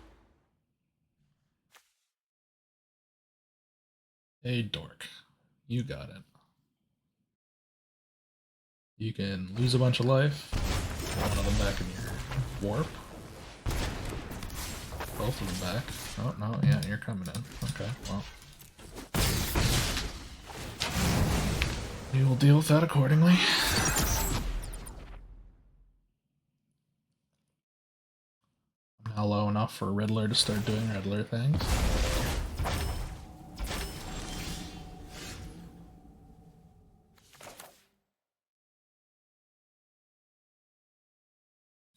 Hey, dork. You got it. You can lose a bunch of life. One of them back in your warp. Both of them back. Oh, no, yeah, you're coming in. Okay, well. We will deal with that accordingly. I'm now low enough for Riddler to start doing Riddler things.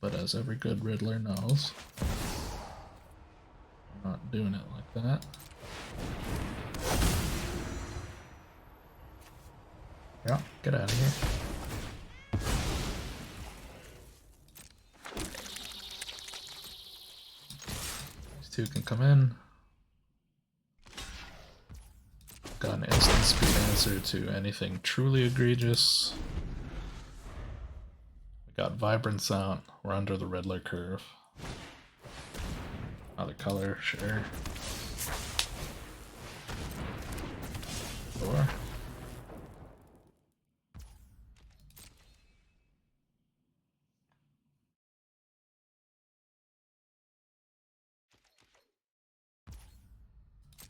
But as every good Riddler knows, I'm not doing it like that. Yeah, get out of here. These two can come in. Got an instant speed answer to anything truly egregious. Got Vibrance out. We're under the Riddler curve. Other color, sure. Sure.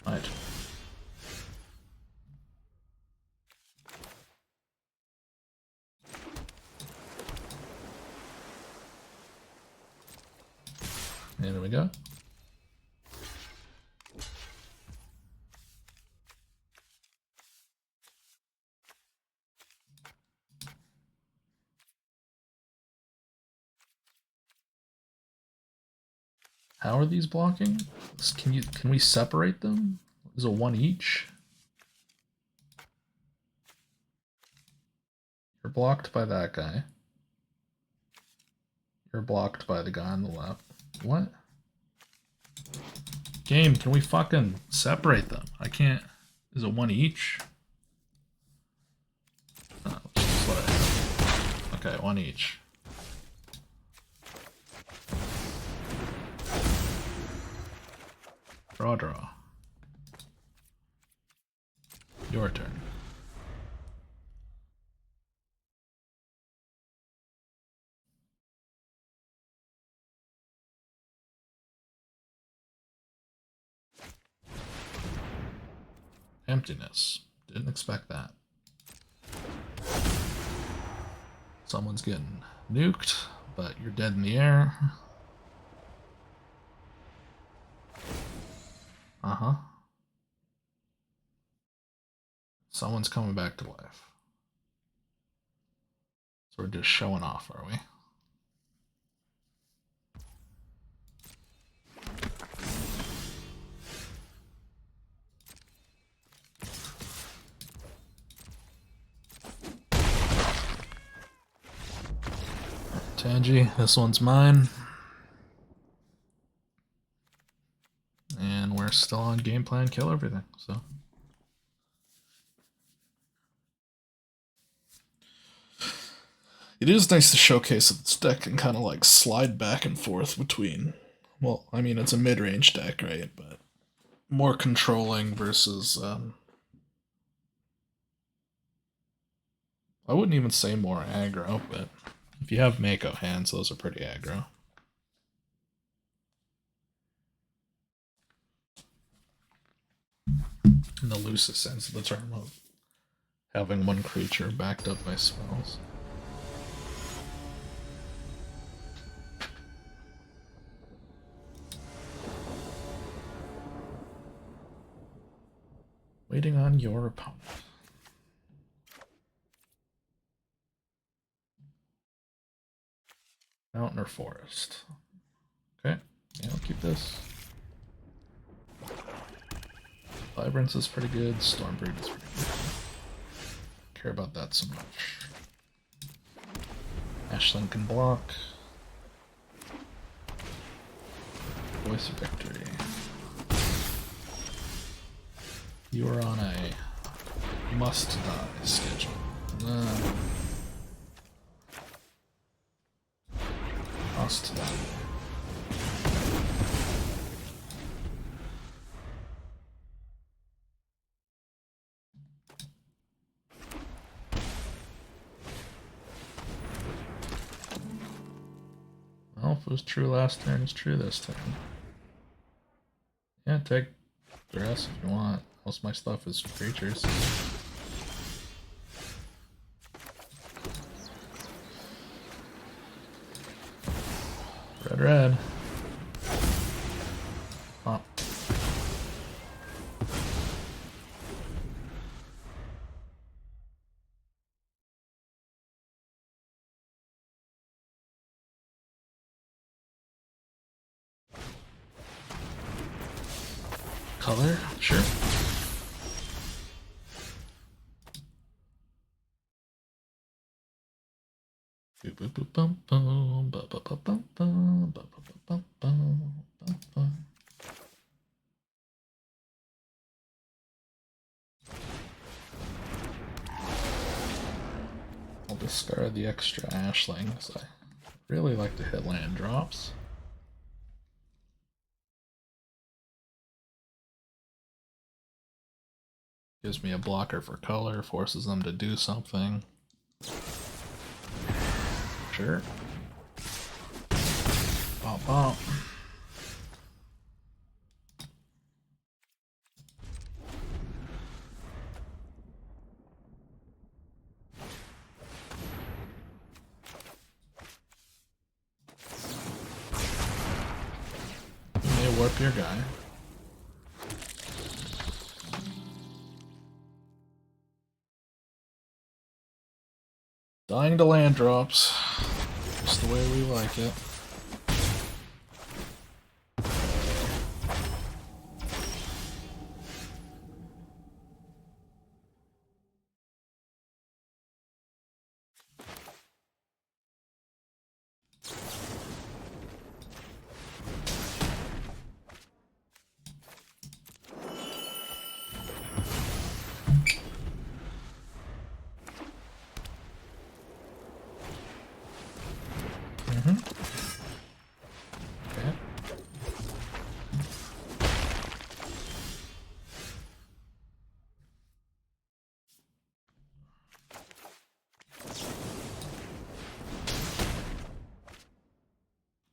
Right. There we go. How are these blocking? Can we separate them? Is it one each? You're blocked by that guy. You're blocked by the guy on the left. What? Game, can we fucking separate them? I can't. Is it one each? Oh, just let it. Okay, one each. Draw. Your turn. Emptiness. Didn't expect that. Someone's getting nuked, but you're dead in the air. Uh-huh. Someone's coming back to life. So we're just showing off, are we? Tangy, this one's mine. And we're still on game plan, kill everything, so. It is nice to showcase that this deck can kind of like slide back and forth between, well, I mean, it's a mid-range deck, right? But more controlling versus I wouldn't even say more aggro, but if you have Mako hands, those are pretty aggro. In the loosest sense of the term of having one creature backed up by spells. Waiting on your opponent. Mountain or forest? Okay, yeah, I'll keep this. Vibrance is pretty good, Stormbreed is pretty good. Don't care about that so much. Ashling can block. Voice of Victory. You are on a must-die schedule. Must-die. Well, if it was true last turn, it's true this turn. Yeah, take the rest if you want. Most of my stuff is creatures. Red, red. Oh. Color? Sure. I'll discard the extra Ashlings. I really like to hit land drops. Gives me a blocker for color, forces them to do something. Sure. Bop bop. You may warp your guy. Dying to land drops. Just the way we like it.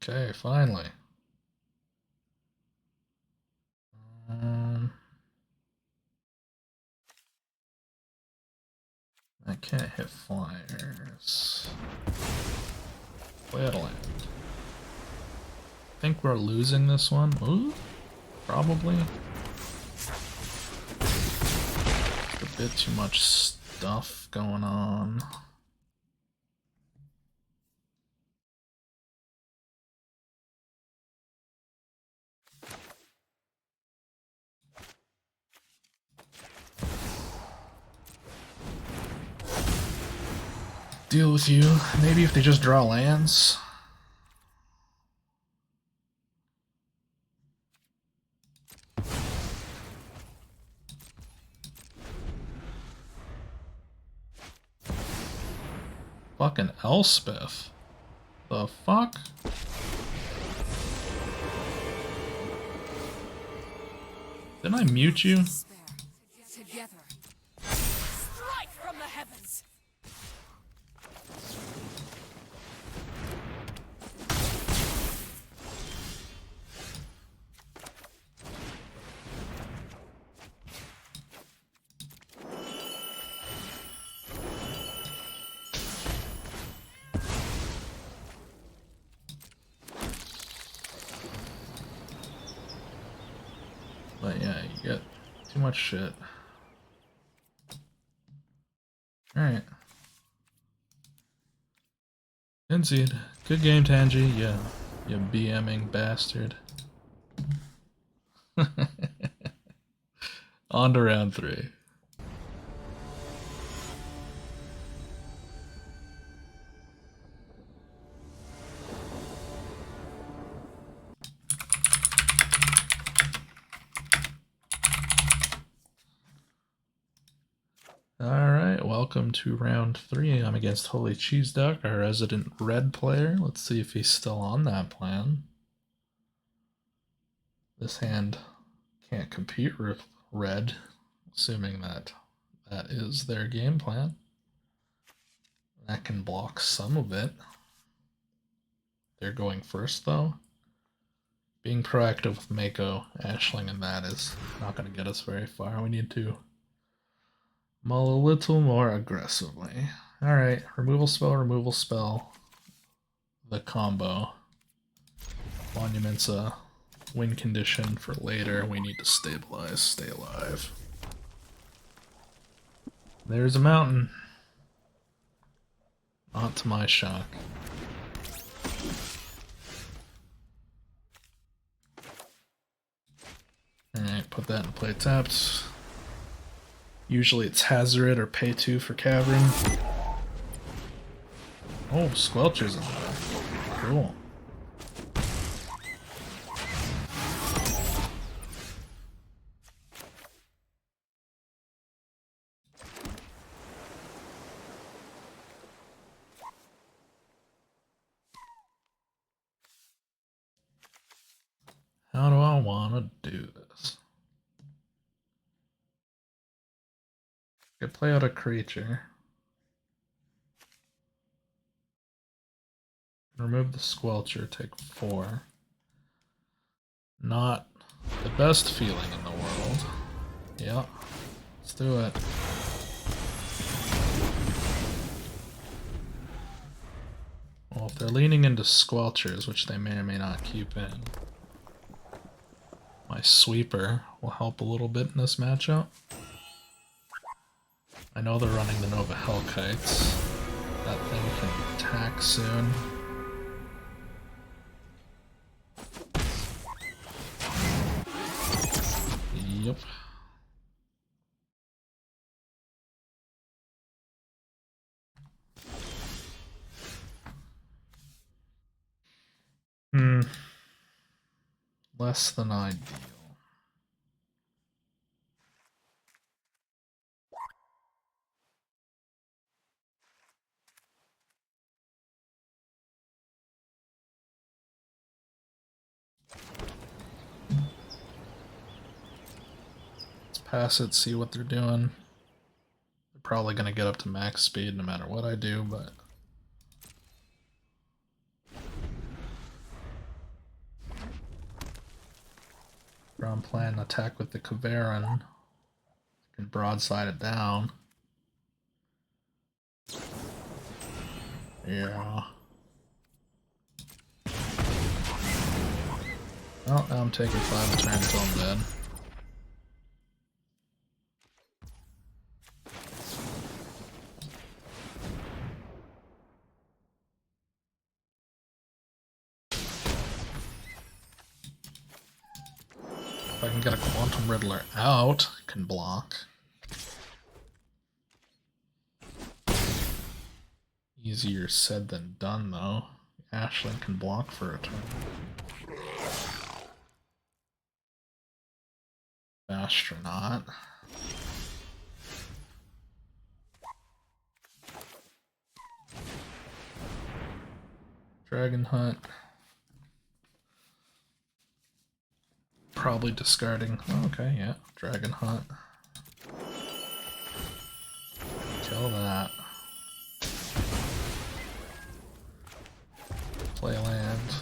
Okay, finally. I can't hit flyers. Play at a land. I think we're losing this one. Ooh, probably. A bit too much stuff going on. Deal with you. Maybe if they just draw lands. Fucking Elspeth. The fuck? Didn't I mute you? Together. Strike from the heavens. But yeah, you get too much shit. Alright. Concede. Good game, Tangy. Yeah. You BMing bastard. On to round 3. Alright, welcome to round 3. I'm against Holy Cheese Duck, our resident red player. Let's see if he's still on that plan. This hand can't compete with red, assuming that that is their game plan. That can block some of it. They're going first, though. Being proactive with Mako, Ashling, and that is not going to get us very far. We need to mull a little more aggressively. Alright, removal spell, the combo. Monument's a win condition for later. We need to stabilize, stay alive. There's a mountain. Not to my shock. Alright, put that in play tapped. Usually it's Hazard or pay 2 for Cavern. Oh, Squelcher's in there. Cool. How do I want to do this? I could play out a creature. Remove the Squelcher, take 4. Not the best feeling in the world. Yeah, let's do it. Well, if they're leaning into Squelchers, which they may or may not keep in, my sweeper will help a little bit in this matchup. I know they're running the Nova Hellkites. That thing can attack soon. Yep. Less than ideal. Let's pass it, see what they're doing. They're probably going to get up to max speed no matter what I do, but... Ground plan attack with the Kavaran. Can broadside it down. Yeah. Well, now I'm taking 5 a turn until I'm dead. If I can get a Quantum Riddler out, I can block. Easier said than done, though. Ashling can block for a turn. Astronaut. Dragon Hunt. probably discarding. Oh, okay, yeah. Dragon Hunt. Kill that. Play land.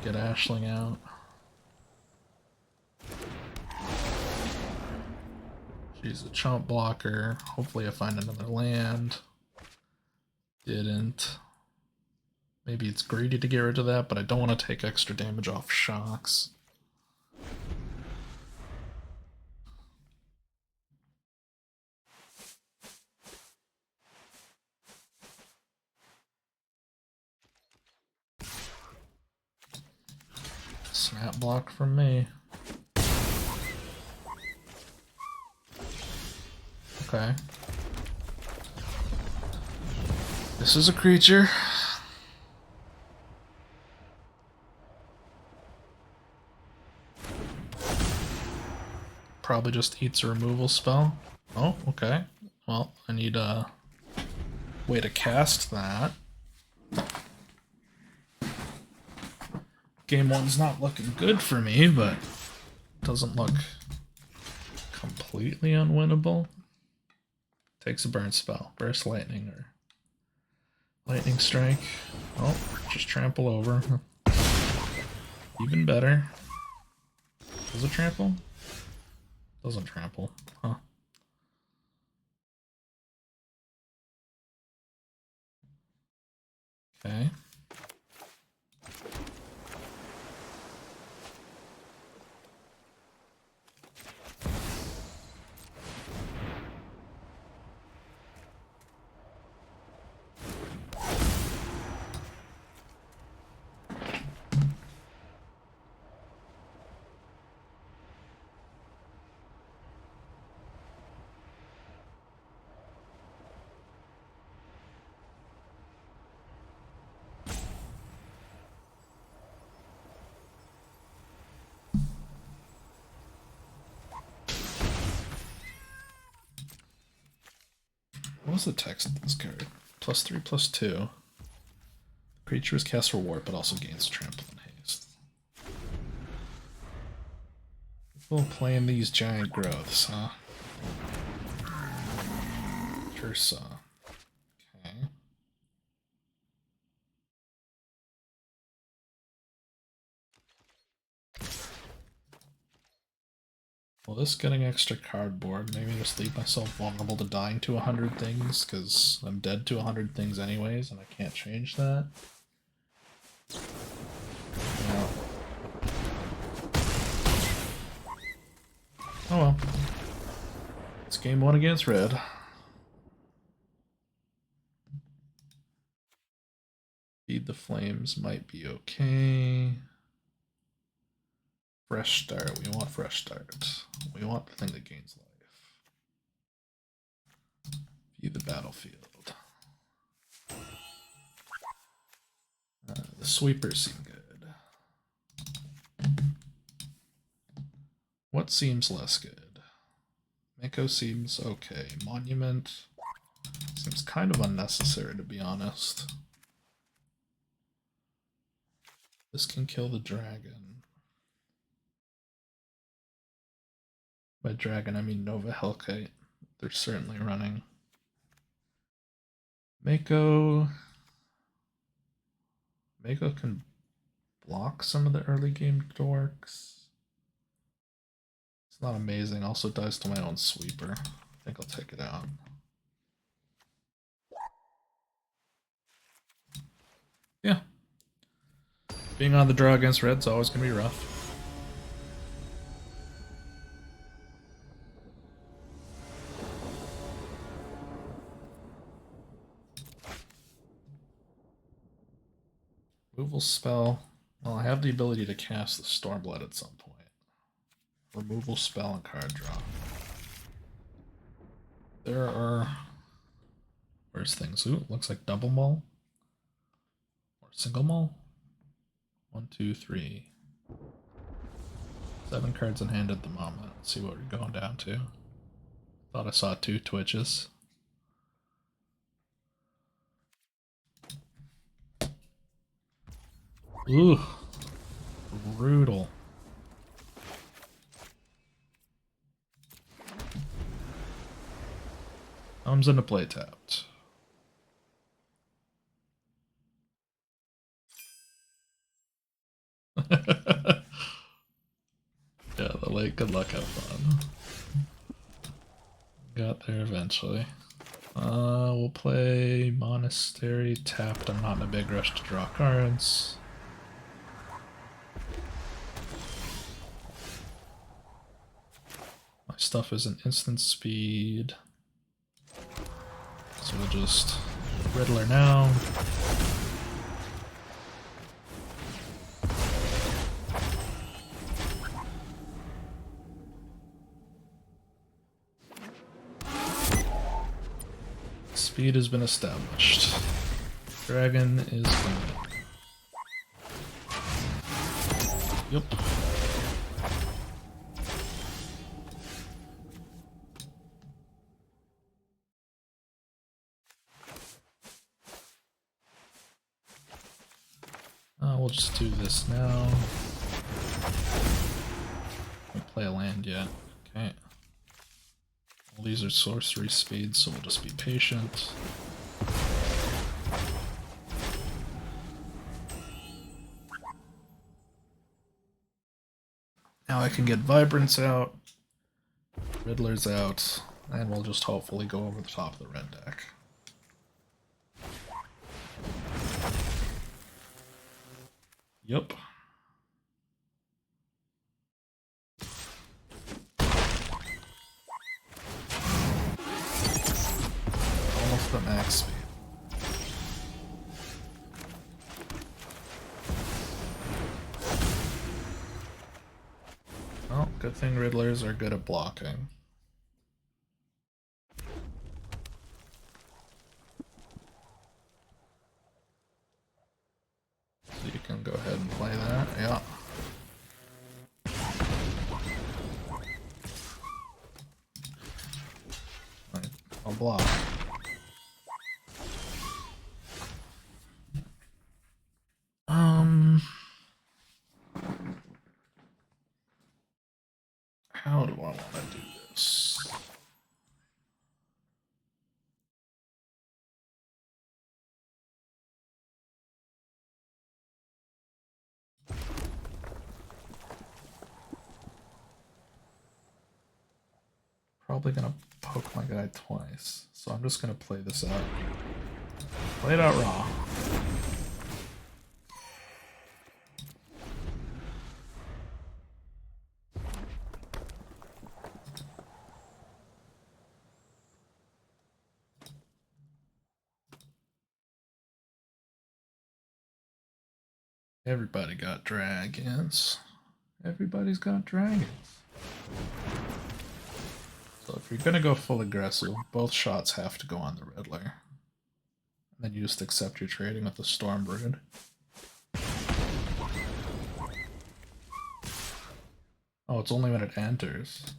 Get Ashling out. She's a chump blocker. Hopefully I find another land. Didn't. Maybe it's greedy to get rid of that, but I don't want to take extra damage off shocks. Snap block from me. Okay. This is a creature. Probably just eats a removal spell. Oh, okay. Well, I need a way to cast that. Game 1's not looking good for me, but doesn't look completely unwinnable. Takes a burn spell. Burst lightning or lightning strike. Oh, just trample over. Even better. Does it trample? Doesn't trample. Huh. Okay. What was the text of this card? +3/+2. Creature is cast for warp, but also gains trample and haste. People playing these giant growths, huh? Sure saw. Okay. Well, this getting extra cardboard. Maybe just leave myself vulnerable to dying to 100 things, because I'm dead to 100 things anyways, and I can't change that. Yeah. Oh well. It's game 1 against red. Feed the flames might be okay. Fresh start. We want fresh start. We want the thing that gains life. View the battlefield. The sweepers seem good. What seems less good? Mako seems okay. Monument seems kind of unnecessary, to be honest. This can kill the dragon. By dragon, I mean Nova Hellkite. They're certainly running. Mako can block some of the early game dorks. It's not amazing. Also dies to my own sweeper. I think I'll take it out. Yeah. Being on the draw against red's always going to be rough. Removal spell. Well, I have the ability to cast the Stormblood at some point. Removal spell and card draw. There are... Where's things? Ooh, looks like double mull. Or single mull. 1, 2, 3. 7 cards in hand at the moment. Let's see what we're going down to. Thought I saw 2 twitches. Ooh. Brutal. Comes into play tapped. Yeah, the late good luck, have fun. Got there eventually. We'll play Monastery tapped. I'm not in a big rush to draw cards. My stuff is an instant speed. So we'll just Riddler now. Speed has been established. Dragon is coming. Yep. We'll just do this now. Don't play a land yet. Okay. All these are sorcery speeds, so we'll just be patient. Now I can get Vibrance out, Riddler's out, and we'll just hopefully go over the top of the red deck. Yep. Almost at max speed. Well, good thing Riddlers are good at blocking. So you can go ahead and play that, yeah. I'll block. How do I want to do this? Probably gonna poke my guy twice, so I'm just gonna play this out. Play it out raw. Everybody got dragons. Everybody's got dragons. So if you're gonna go full aggressive, both shots have to go on the Riddler. And then you just accept your trading with the Stormbird. Oh, it's only when it enters.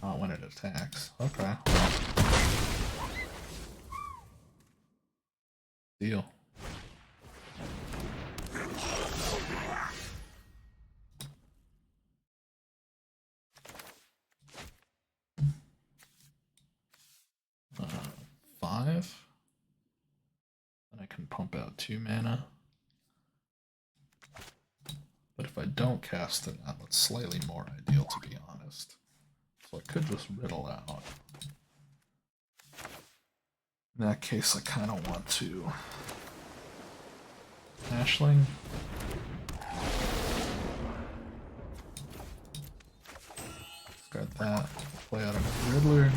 Not when it attacks. Okay. Deal. Five. Then I can pump out 2 mana. But if I don't cast it, that's slightly more ideal, to be honest. So I could just riddle out. In that case, I kind of want to Ashling. Discard that. Play out a Riddler.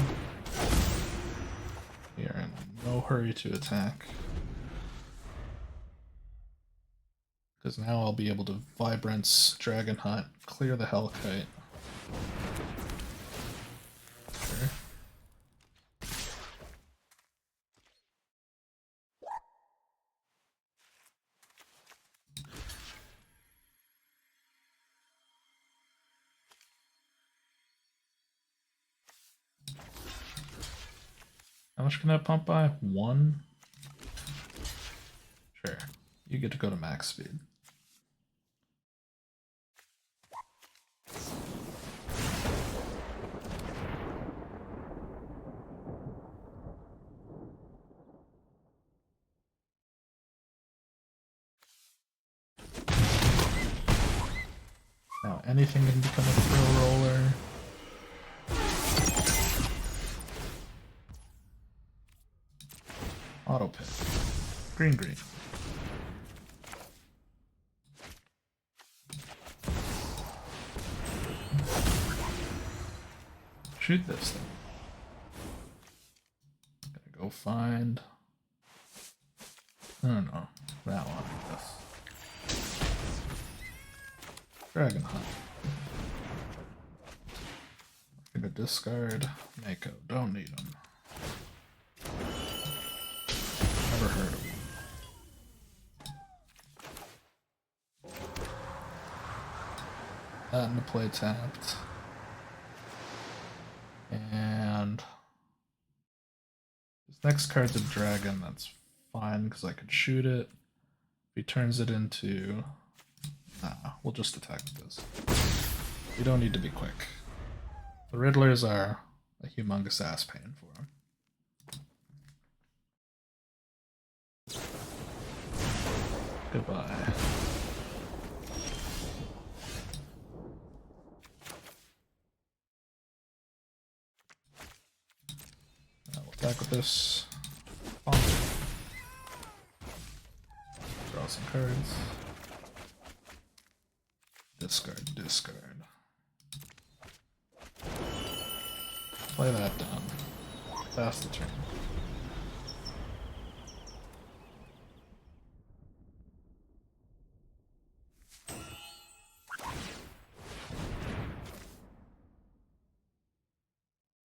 We are in no hurry to attack. Because now I'll be able to Vibrance, Dragon Hunt, clear the Hellkite. Sure. How much can I pump by? 1? Sure. You get to go to max speed. Now anything can become a throw roller. Auto pick. Green, green. Shoot this thing. Gotta go find. I don't know. That one, I guess. Dragon Hunt. We're gonna discard Mako. Don't need them. Never heard of them. That into play tapped. And this next card's a dragon. That's fine because I could shoot it. If he turns it into... Nah, we'll just attack with this. You don't need to be quick. The Riddlers are a humongous ass pain for him. Goodbye. Now we'll attack with this. Draw some cards. Discard, discard. Play that down. Pass the turn.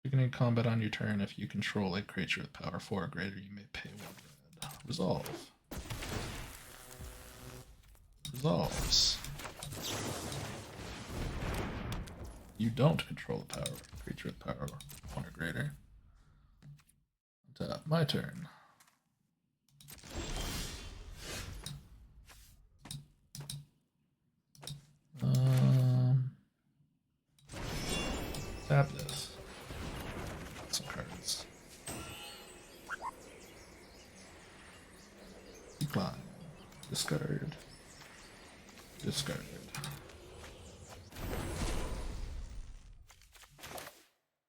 Beginning combat on your turn. If you control a creature with power 4 or greater, you may pay 1 red. Resolve. Resolves. You don't control a creature with power 1 or greater. Tap. My turn. Tap this. Some cards. Decline. Discard. Discard.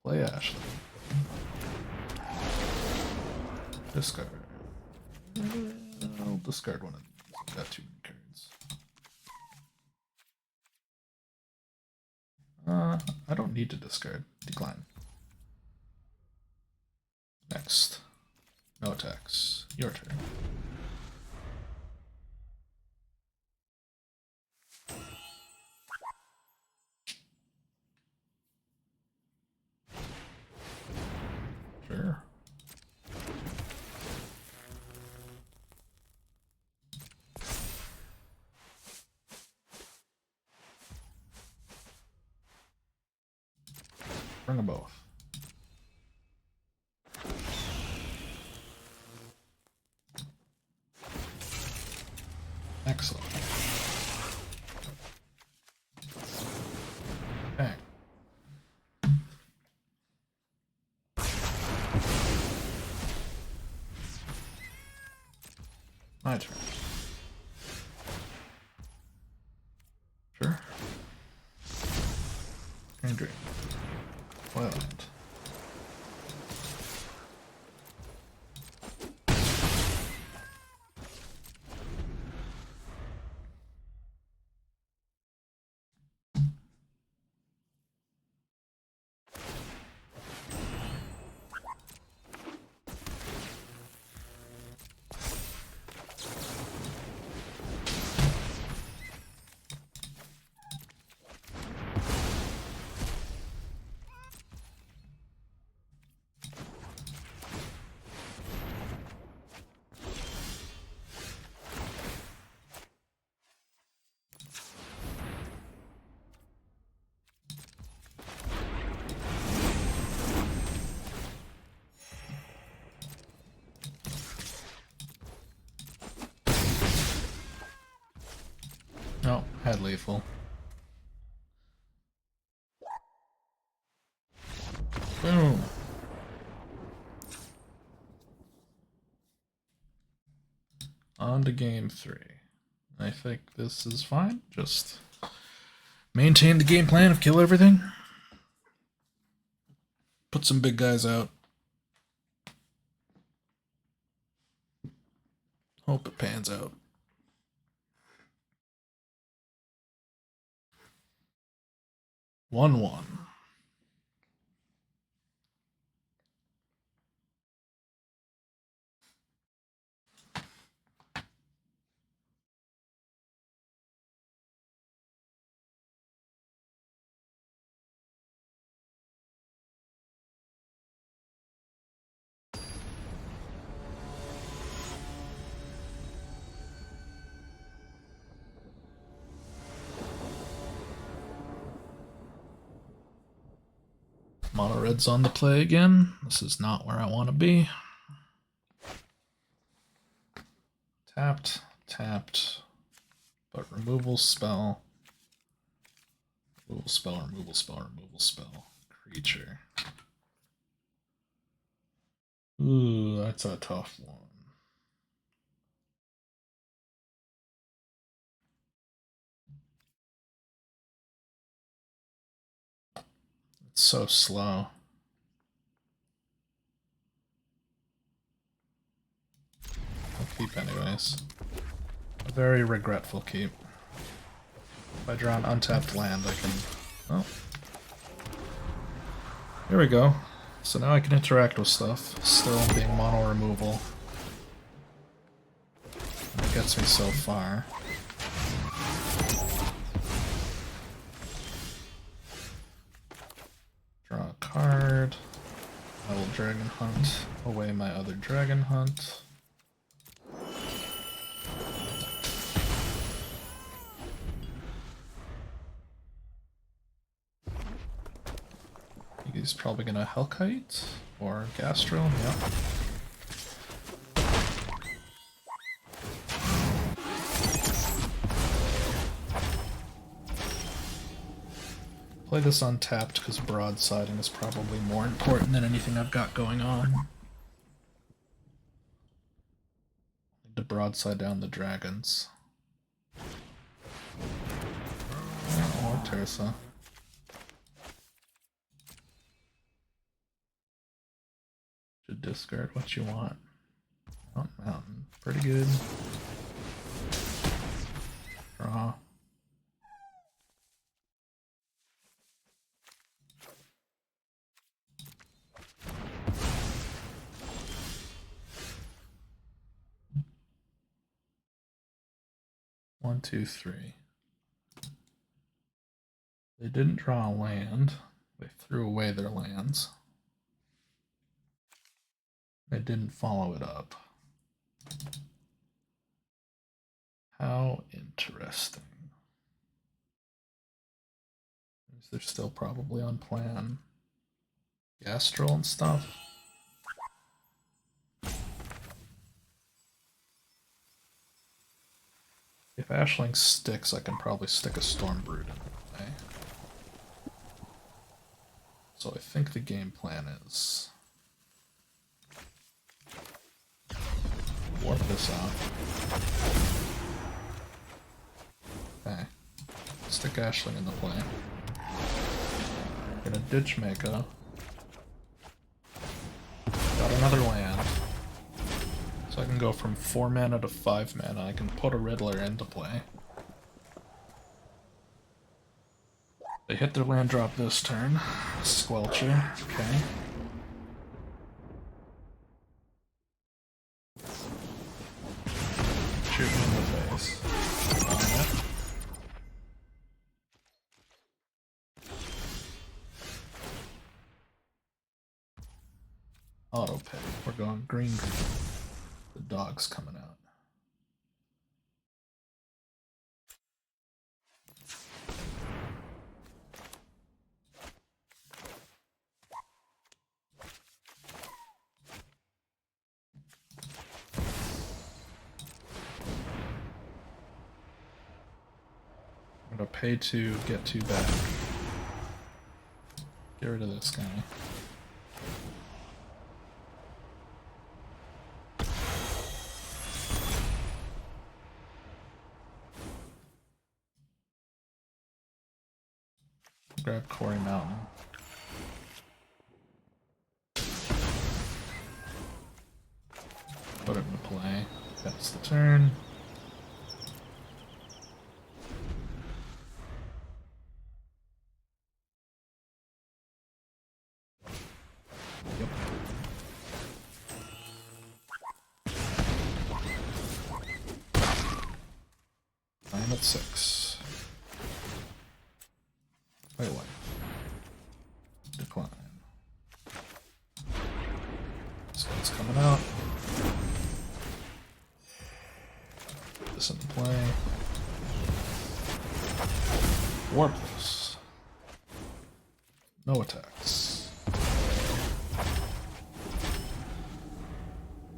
Play Ashley. Discard. I'll discard one of these. I've got too many cards. I don't need to discard. Decline. Next. No attacks. Your turn. Sure. Bring them both. Excellent. Bang. My turn. Sure. Green, green. Wild. No, had lethal. Boom. On to game 3. I think this is fine. Just Maintain the game plan of kill everything. Put some big guys out. Hope it pans out. One. Mono red's on the play again. This is not where I want to be. Tapped. But removal spell. Removal spell. Creature. Ooh, that's a tough one. It's so slow. I'll keep anyways. A very regretful keep. If I draw an untapped land, I can... Oh. Here we go. So now I can interact with stuff, still being mono removal. It gets me so far. Draw a card. I will Dragon Hunt away my other Dragon Hunt. He's probably gonna Hellkite or Gastro, yeah. Play this untapped because broadsiding is probably more important than anything I've got going on. Need to broadside down the dragons. Or Tersa. Should discard what you want. Oh, mountain. Pretty good. Draw. One, two, three. They didn't draw a land. They threw away their lands. They didn't follow it up. How interesting. They're still probably on plan. Gastral and stuff. If Ashling sticks, I can probably stick a Stormbrood in the way. So I think the game plan is warp this off. Okay. Stick Ashling in the play. Gonna ditch Mako. Got another land. So I can go from 4 mana to 5 mana. I can put a Riddler into play. They hit their land drop this turn. Squelcher. Okay. Shoot me in the face. Auto pay. We're going green. The dog's coming out. I'm gonna pay 2, get 2 back. Get rid of this guy. Grab Quarry Mountain. Put it into play. That's the turn. Yep. I'm at 6. Wait, what? Decline. So it's coming out. Put this into play. Warp this. No attacks.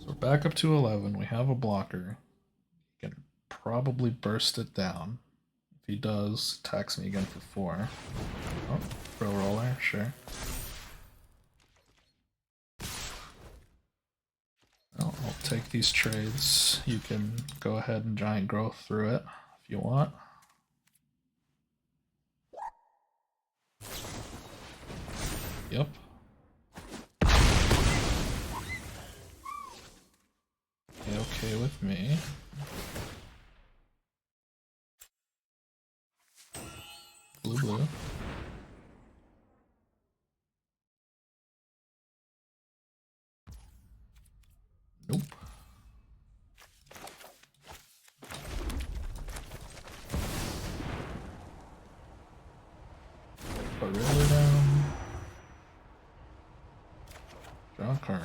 So we're back up to 11. We have a blocker. He can probably burst it down. If he does, attacks me again for 4. Oh, throw roller, sure. I'll take these trades. You can go ahead and giant growth through it if you want. Yep. Okay with me. Blue, blue. Nope. Put Riddler down. Draw a card.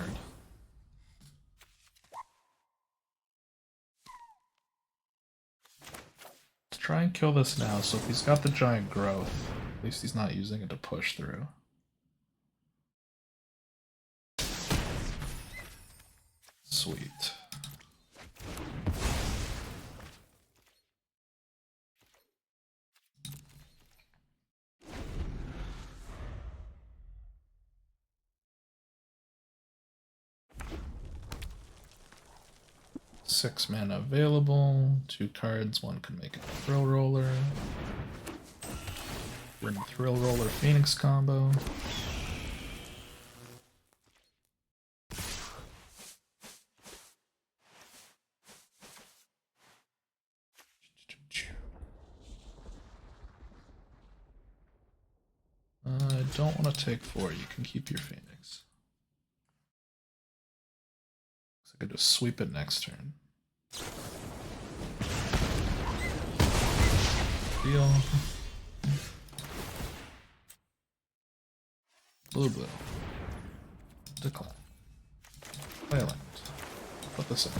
Let's try and kill this now, so if he's got the giant growth, at least he's not using it to push through. Sweet. Six mana available, 2 cards, one can make a Thrill Roller. Bring Thrill Roller Phoenix combo. I don't want to take 4, you can keep your Phoenix. Looks like I just sweep it next turn. Deal. Blue, blue. Decline. Play land. Put this in.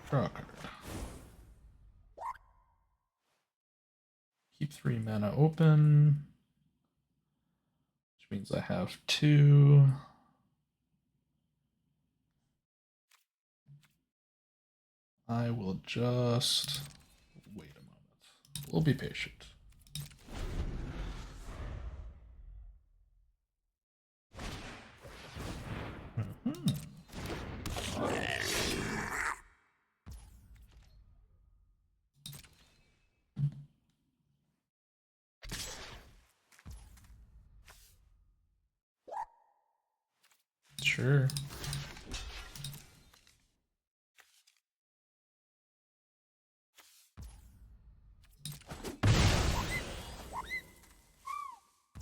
Draw a card. Keep 3 mana open, which means I have 2. I will just wait a moment. We'll be patient. Sure.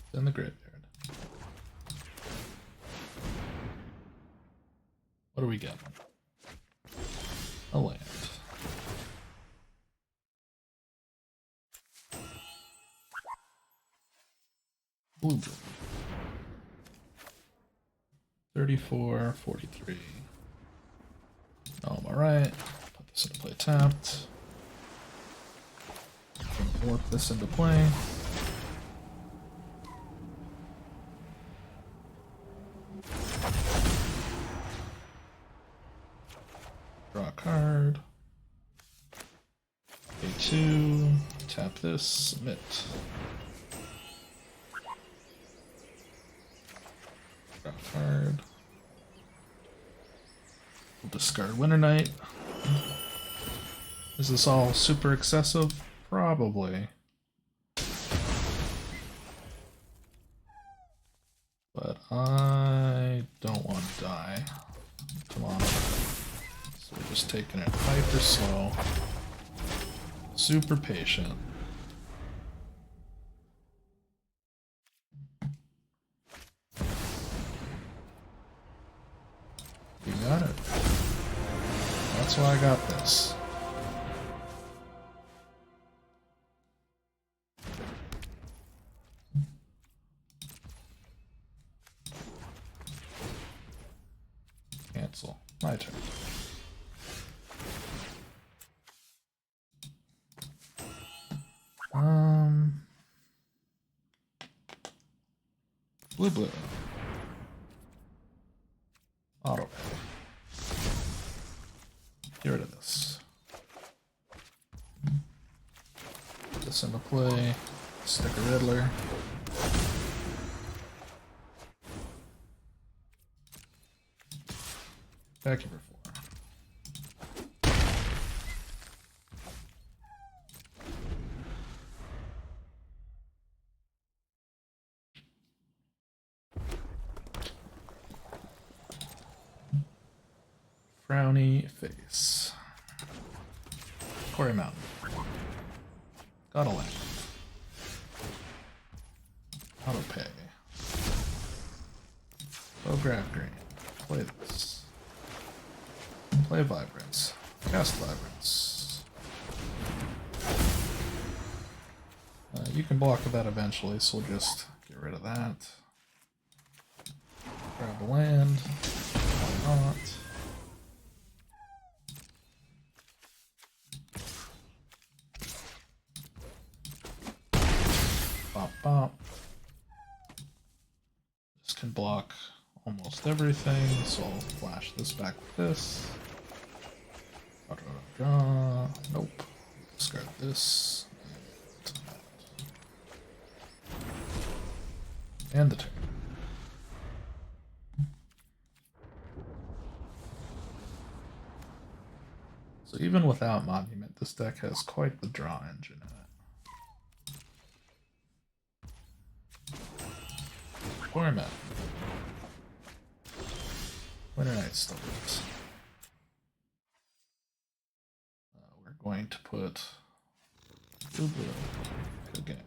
It's in the graveyard. What do we get? A land. Blue, blue. 34, 43. Oh, I'm alright. Put this into play tapped. Warp this into play. Draw a card. A2. Tap this. Submit. Draw a card. We'll discard Winter Knight. Is this all super excessive? Probably. I don't want to die. Come on. So we're just taking it hyper slow. Super patient. You got it. That's why I got this. Cancel. My turn. Blue. Auto. Get rid of this. Put this into play. Stick a Riddler. Back here for 4. Frowny face. Quarry Mountain. Gotta land. Auto pay. Photograph green. Play this. Play Vibrance. Cast Vibrance. You can block with that eventually, so we'll just get rid of that. Grab the land. Why not? Bop bop. This can block almost everything, so I'll flash this back with this. Nope. Discard this. And the turn. So even without Monument, this deck has quite the draw engine in it. Format. Winter Night Stars. We're going to put blue. Good game.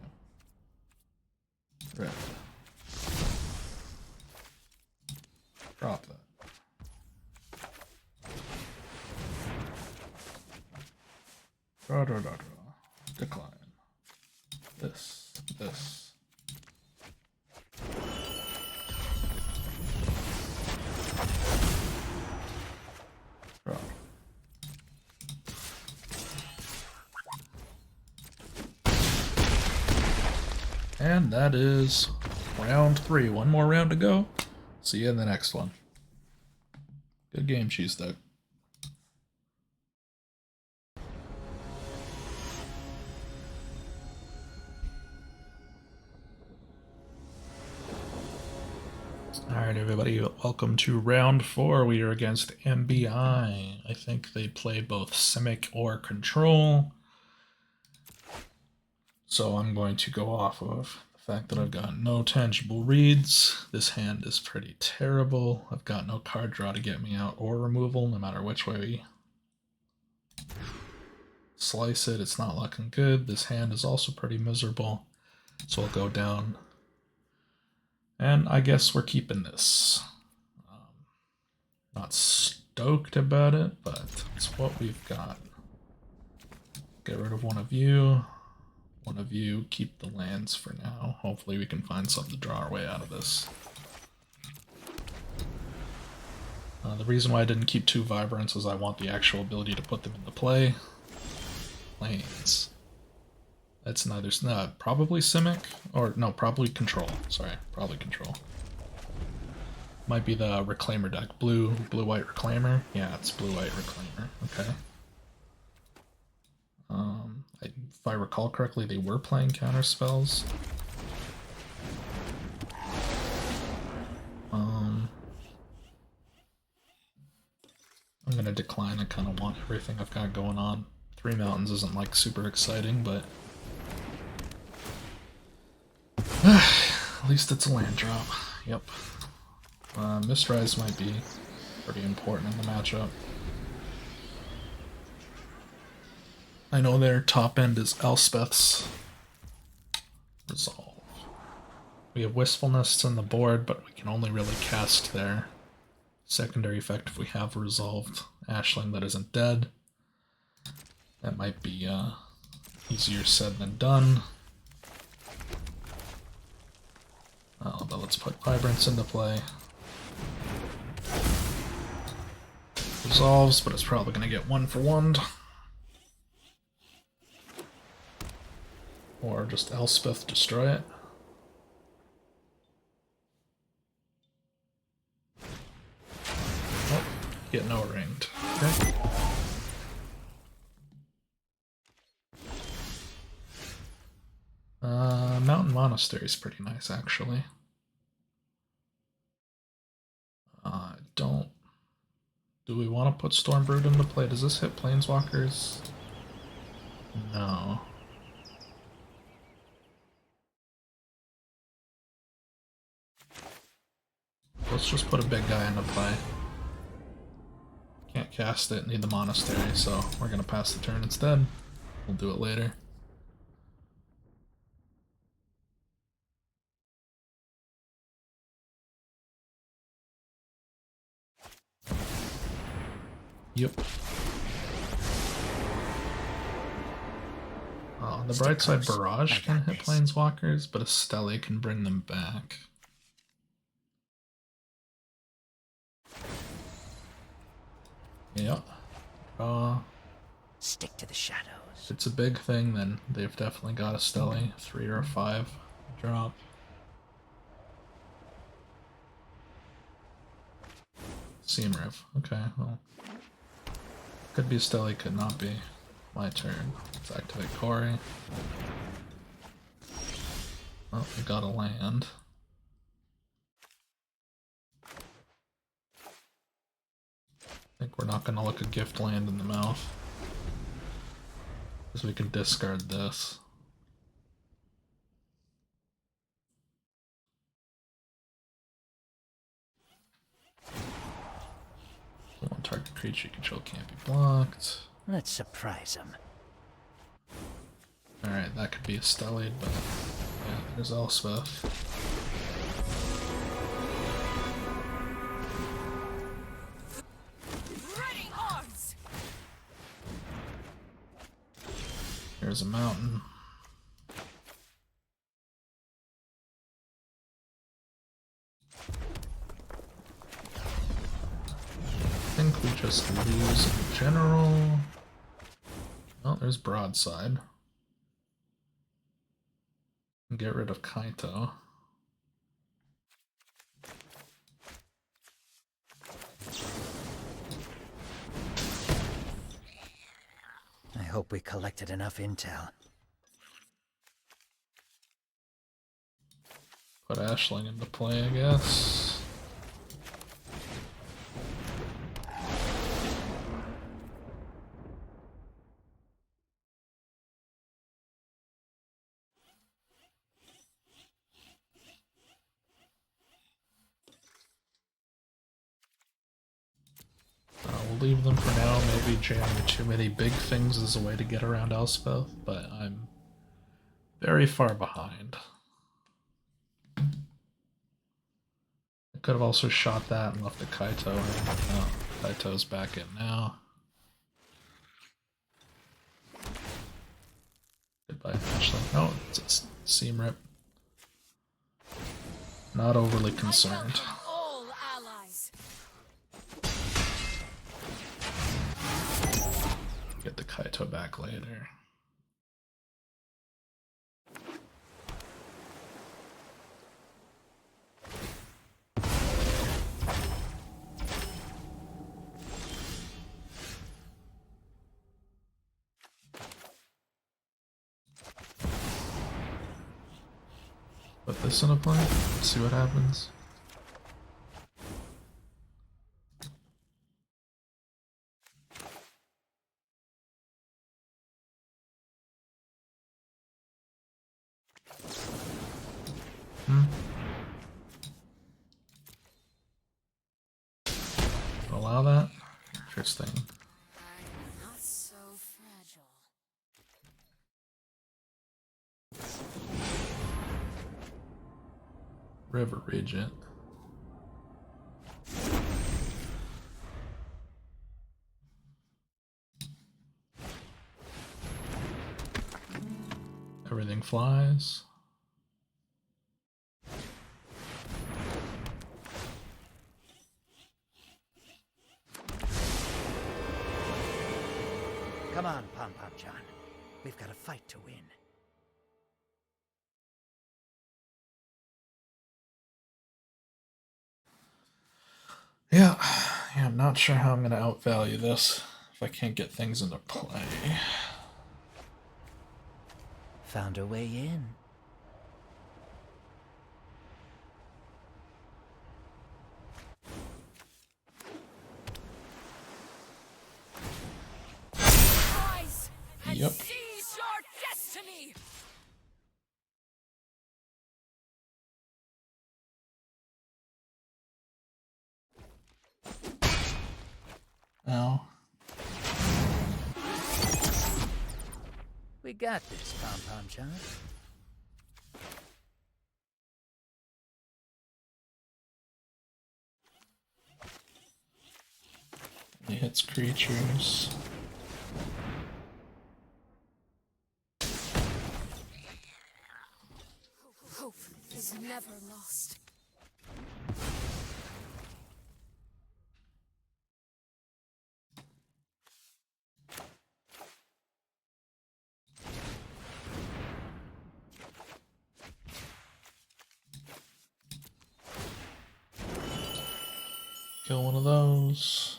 Red. Drop that. Draw. Decline. This. Draw. And that is round 3. One more round to go. See you in the next one. Good game, Cheese Duck. Alright everybody, welcome to round 4. We are against MBI. I think they play both Simic or Control. So I'm going to go off of the fact that I've got no tangible reads. This hand is pretty terrible. I've got no card draw to get me out or removal, no matter which way we slice it. It's not looking good. This hand is also pretty miserable. So I'll go down. And I guess we're keeping this. Not stoked about it, but it's what we've got. Get rid of one of you. One of you, keep the lands for now. Hopefully we can find something to draw our way out of this. The reason why I didn't keep 2 Vibrants is I want the actual ability to put them into play. Lanes. That's neither, probably Simic, or no, probably Control. Sorry, probably Control. Might be the Reclaimer deck. Blue-white Reclaimer. Yeah, it's blue-white Reclaimer. Okay. If I recall correctly, they were playing counter spells. I'm gonna decline. I kind of want everything I've got going on. 3 Mountains isn't like super exciting, but at least it's a land drop. Yep. Mistrise might be pretty important in the matchup. I know their top end is Elspeth's Resolve. We have Wistfulness on the board, but we can only really cast their secondary effect if we have resolved Ashling that isn't dead. That might be easier said than done. But let's put Vibrance into play. Resolves, but it's probably going to get 1 for 1. Or just Elspeth destroy it. Oh, get no ringed. Okay. Mountain Monastery is pretty nice, actually. Don't. Do we want to put Stormbrood into play? Does this hit Planeswalkers? No. Let's just put a big guy into play. Can't cast it, need the Monastery, so we're gonna pass the turn instead. We'll do it later. Yep. On the bright side, Barrage can hit Planeswalkers, but a Stele can bring them back. Yep. Stick to the shadows. If it's a big thing, then they've definitely got a Stele. 3 or a 5 drop. Seamriv. Okay, well. Could be a Stele, could not be. My turn. Let's activate Corey. Oh, we got a land. I think we're not going to look a gift land in the mouth. Because we can discard this. One target creature you control can't be blocked. Let's surprise him. Alright, that could be a Stellied, but yeah, there's Elspeth. Ready arms. There's a mountain. I think we just lose in general. Oh, there's Broadside. Get rid of Kaito. I hope we collected enough intel. Put Ashling into play, I guess. We'll leave them for now. Maybe jamming too many big things is a way to get around Elspeth, but I'm very far behind. I could have also shot that and left the Kaito in. Oh, Kaito's back in now. Goodbye, Ashley. Oh, it's a seam rip. Not overly concerned. All allies. Get the Kaito back later. Put this in a play, see what happens. allow that? Interesting. I'm not so fragile. River Regent. Everything flies. Come on, Pom Pom John. We've got a fight to win. Yeah, I'm not sure how I'm going to outvalue this if I can't get things into play. Found a way in. Rise and Yep. seize your destiny! Now, We got this, Pom Pom John. he hits creatures. Hope is never lost. Kill one of those.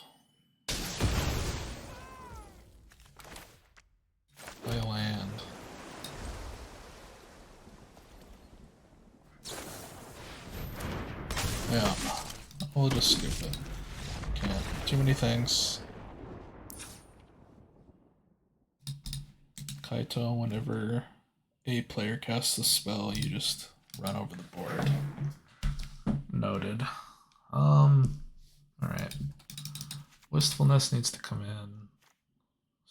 Play a land. Yeah, we'll just skip it. Can't. Too many things. Kaito, whenever a player casts a spell, you just run over the board. Noted. Alright. Wistfulness needs to come in.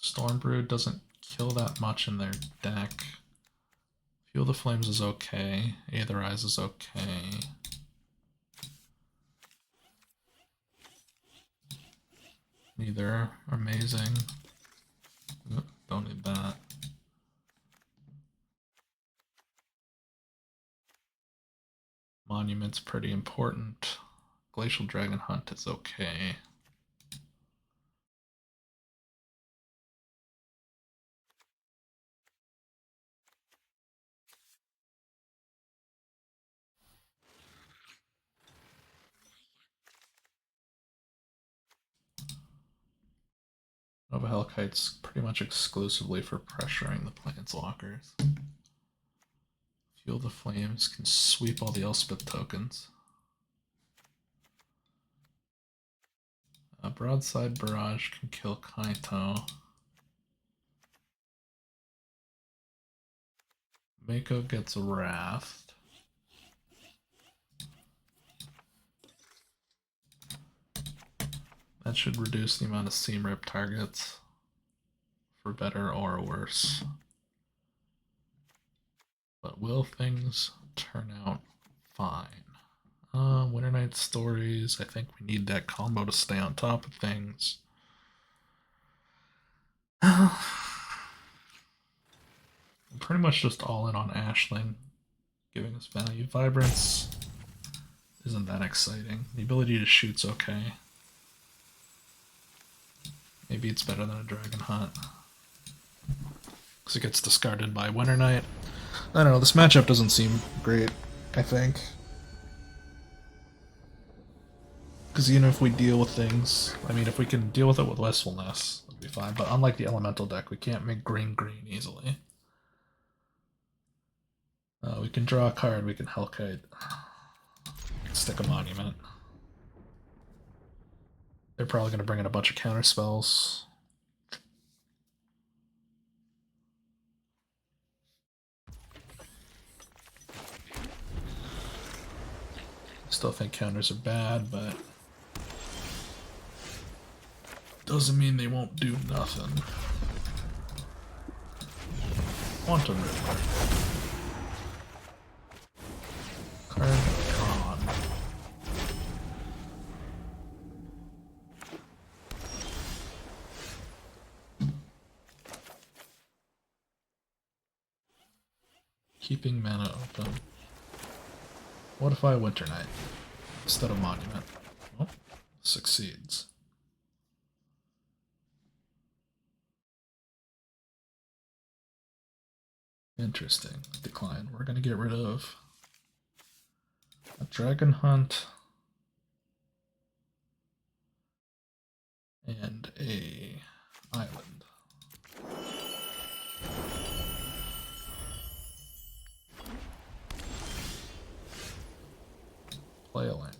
Stormbrood doesn't kill that much in their deck. Fuel the Flames is okay. Aetherize is okay. Neither are amazing. Don't need that. Monument's pretty important. Glacial Dragon Hunt is okay. Nova Hellkite's pretty much exclusively for pressuring the Planeswalkers. Fuel the Flames can sweep all the Elspeth tokens. Broadside Barrage can kill Kaito. Mako gets Wrath. That should reduce the amount of seam rip targets for better or worse. But will things turn out fine? Winter Night Stories. I think we need that combo to stay on top of things. I'm pretty much just all in on Ashling, giving us value. Vibrance isn't that exciting. The ability to shoot's okay. Maybe it's better than a Dragon Hunt, because it gets discarded by Winter Night. I don't know, this matchup doesn't seem great, I think. Because even if we deal with things, I mean, if we can deal with it with Wistfulness, it'll be fine. But unlike the Elemental deck, we can't make green easily. We can draw a card, we can Hellkite. Stick a Monument. They're probably going to bring in a bunch of counter spells. Still think counters are bad, but Doesn't mean they won't do nothing. Quantum Riddler. Card drawn. Keeping mana open. What if I Winter Knight instead of Monument? Oh, succeeds. Interesting. Decline. We're gonna get rid of a Dragon Hunt and a Island. Play a land.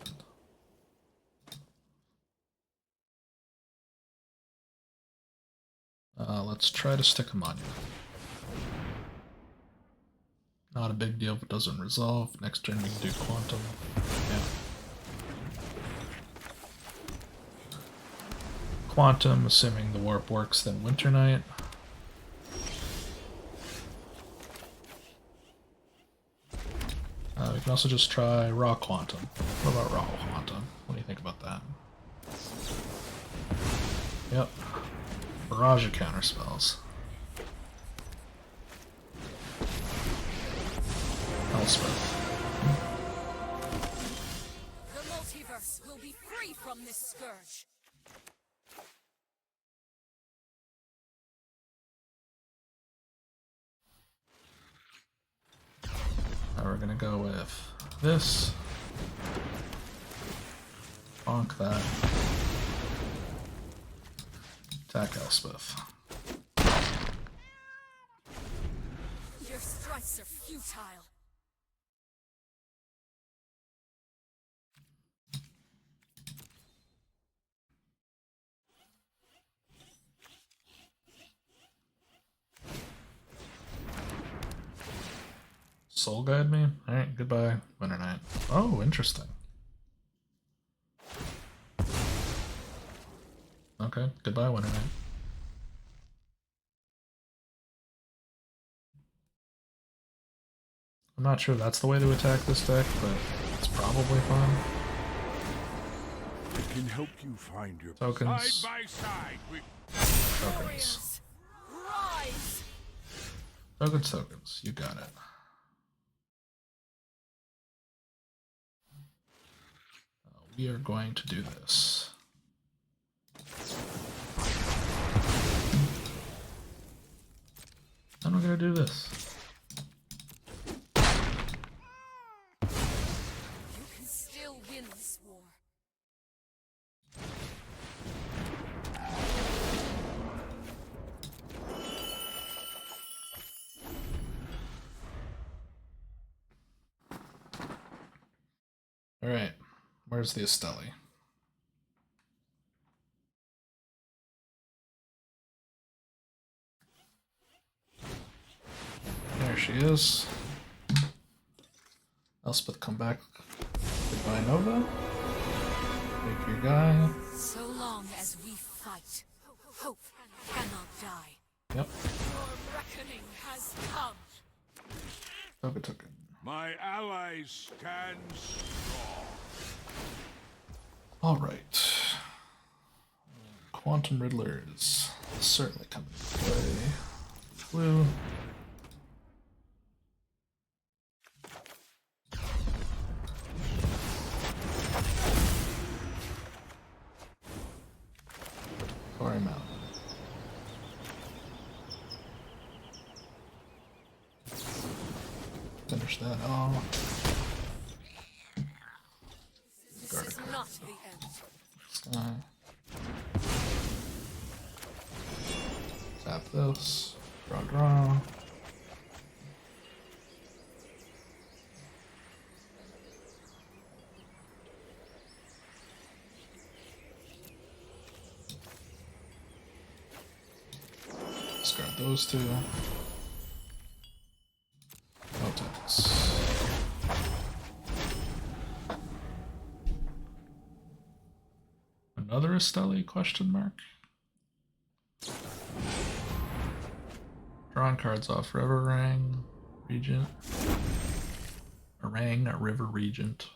Let's try to stick a Monument. Not a big deal if it doesn't resolve. Next turn we can do Quantum. Yeah. Quantum, assuming the warp works, then Winter Knight. We can also just try Raw Quantum. What about Raw Quantum? What do you think about that? Yep. Barrage of counterspells. Elspeth. The multiverse will be free from this scourge. Now we're gonna go with this. Bonk that. Attack Elspeth. Your strikes are futile. Soul Guide me? Alright, goodbye, Winter Knight. Oh, interesting. Okay, goodbye, Winter Knight. I'm not sure that's the way to attack this deck, but it's probably fine. I can help you find your Tokens. side by side with Tokens. Warriors, rise! Tokens, tokens. You got it. We are going to do this. And we're going to do this. You can still win this war. Alright, where's the Estelle? There she is. Elspeth, come back. Goodbye, Nova. Take your guy. So long as we fight, hope cannot die. Yep. Your reckoning has come. Token. my allies stand strong. Alright. Quantum Riddler is certainly coming to play. Blue. Quarry Mountain. Finish that off. This is not the end. Tap this. Draw. Discard those two. No tax. Another Estelle question mark? Drawing cards off River Rang, Regent. Orang, River Regent.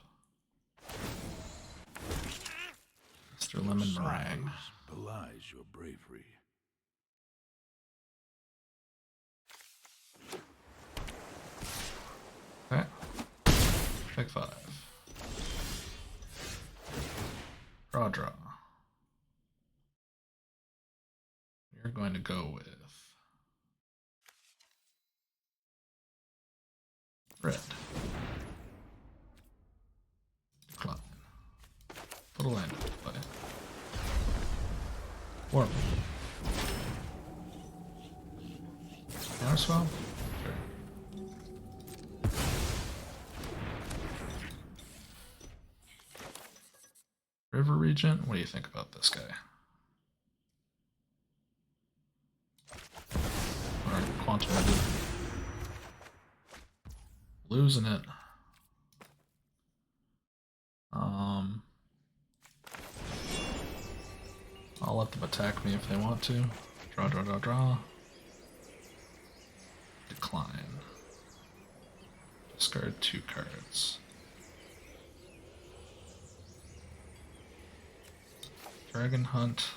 Mr. Lemon Meringue. Size belies your bravery. Okay. Pick 5. Draw. We're going to go with red. Decline. Put a land into play. Warm. Counterswell? Sure. River Regent? What do you think about this guy? Alright, Quantum Regent. Losing it. I'll let them attack me if they want to. Draw. Decline. Discard 2 cards. Dragon Hunt.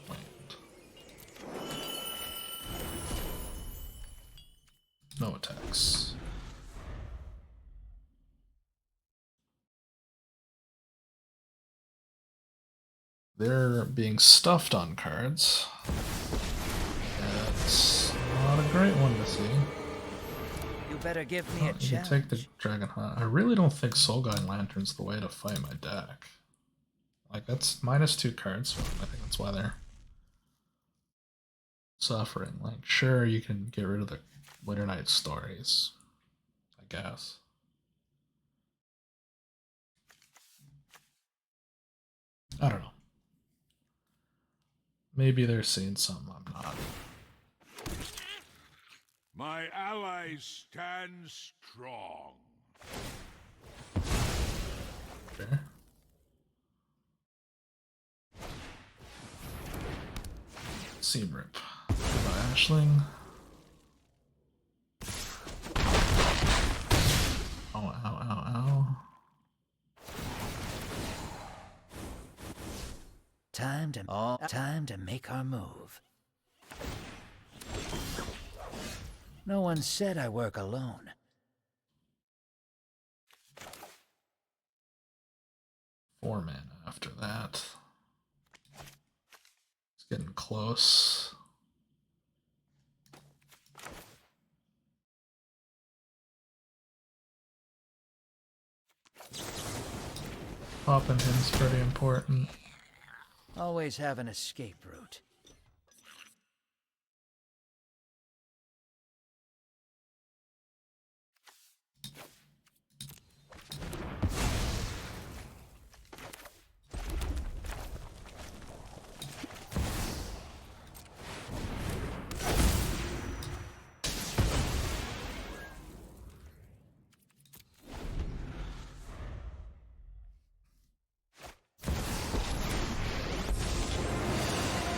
Land. No attacks. They're being stuffed on cards. That's not a great one to see. You better give me a You can chance. take the Dragon Hunt. I really don't think Soul Guide Lantern's the way to fight my deck. Like, that's -2 cards, so I think that's why they're suffering. Like, sure, you can get rid of the Winter Night Stories, I guess. I don't know. Maybe they're seeing something I'm not. My allies stand strong. Fair. Seam Rip. Goodbye, Ashling. Ow. Time to make our move. No one said I work alone. 4 mana after that. It's getting close. Popping him's pretty important. Always have an escape route.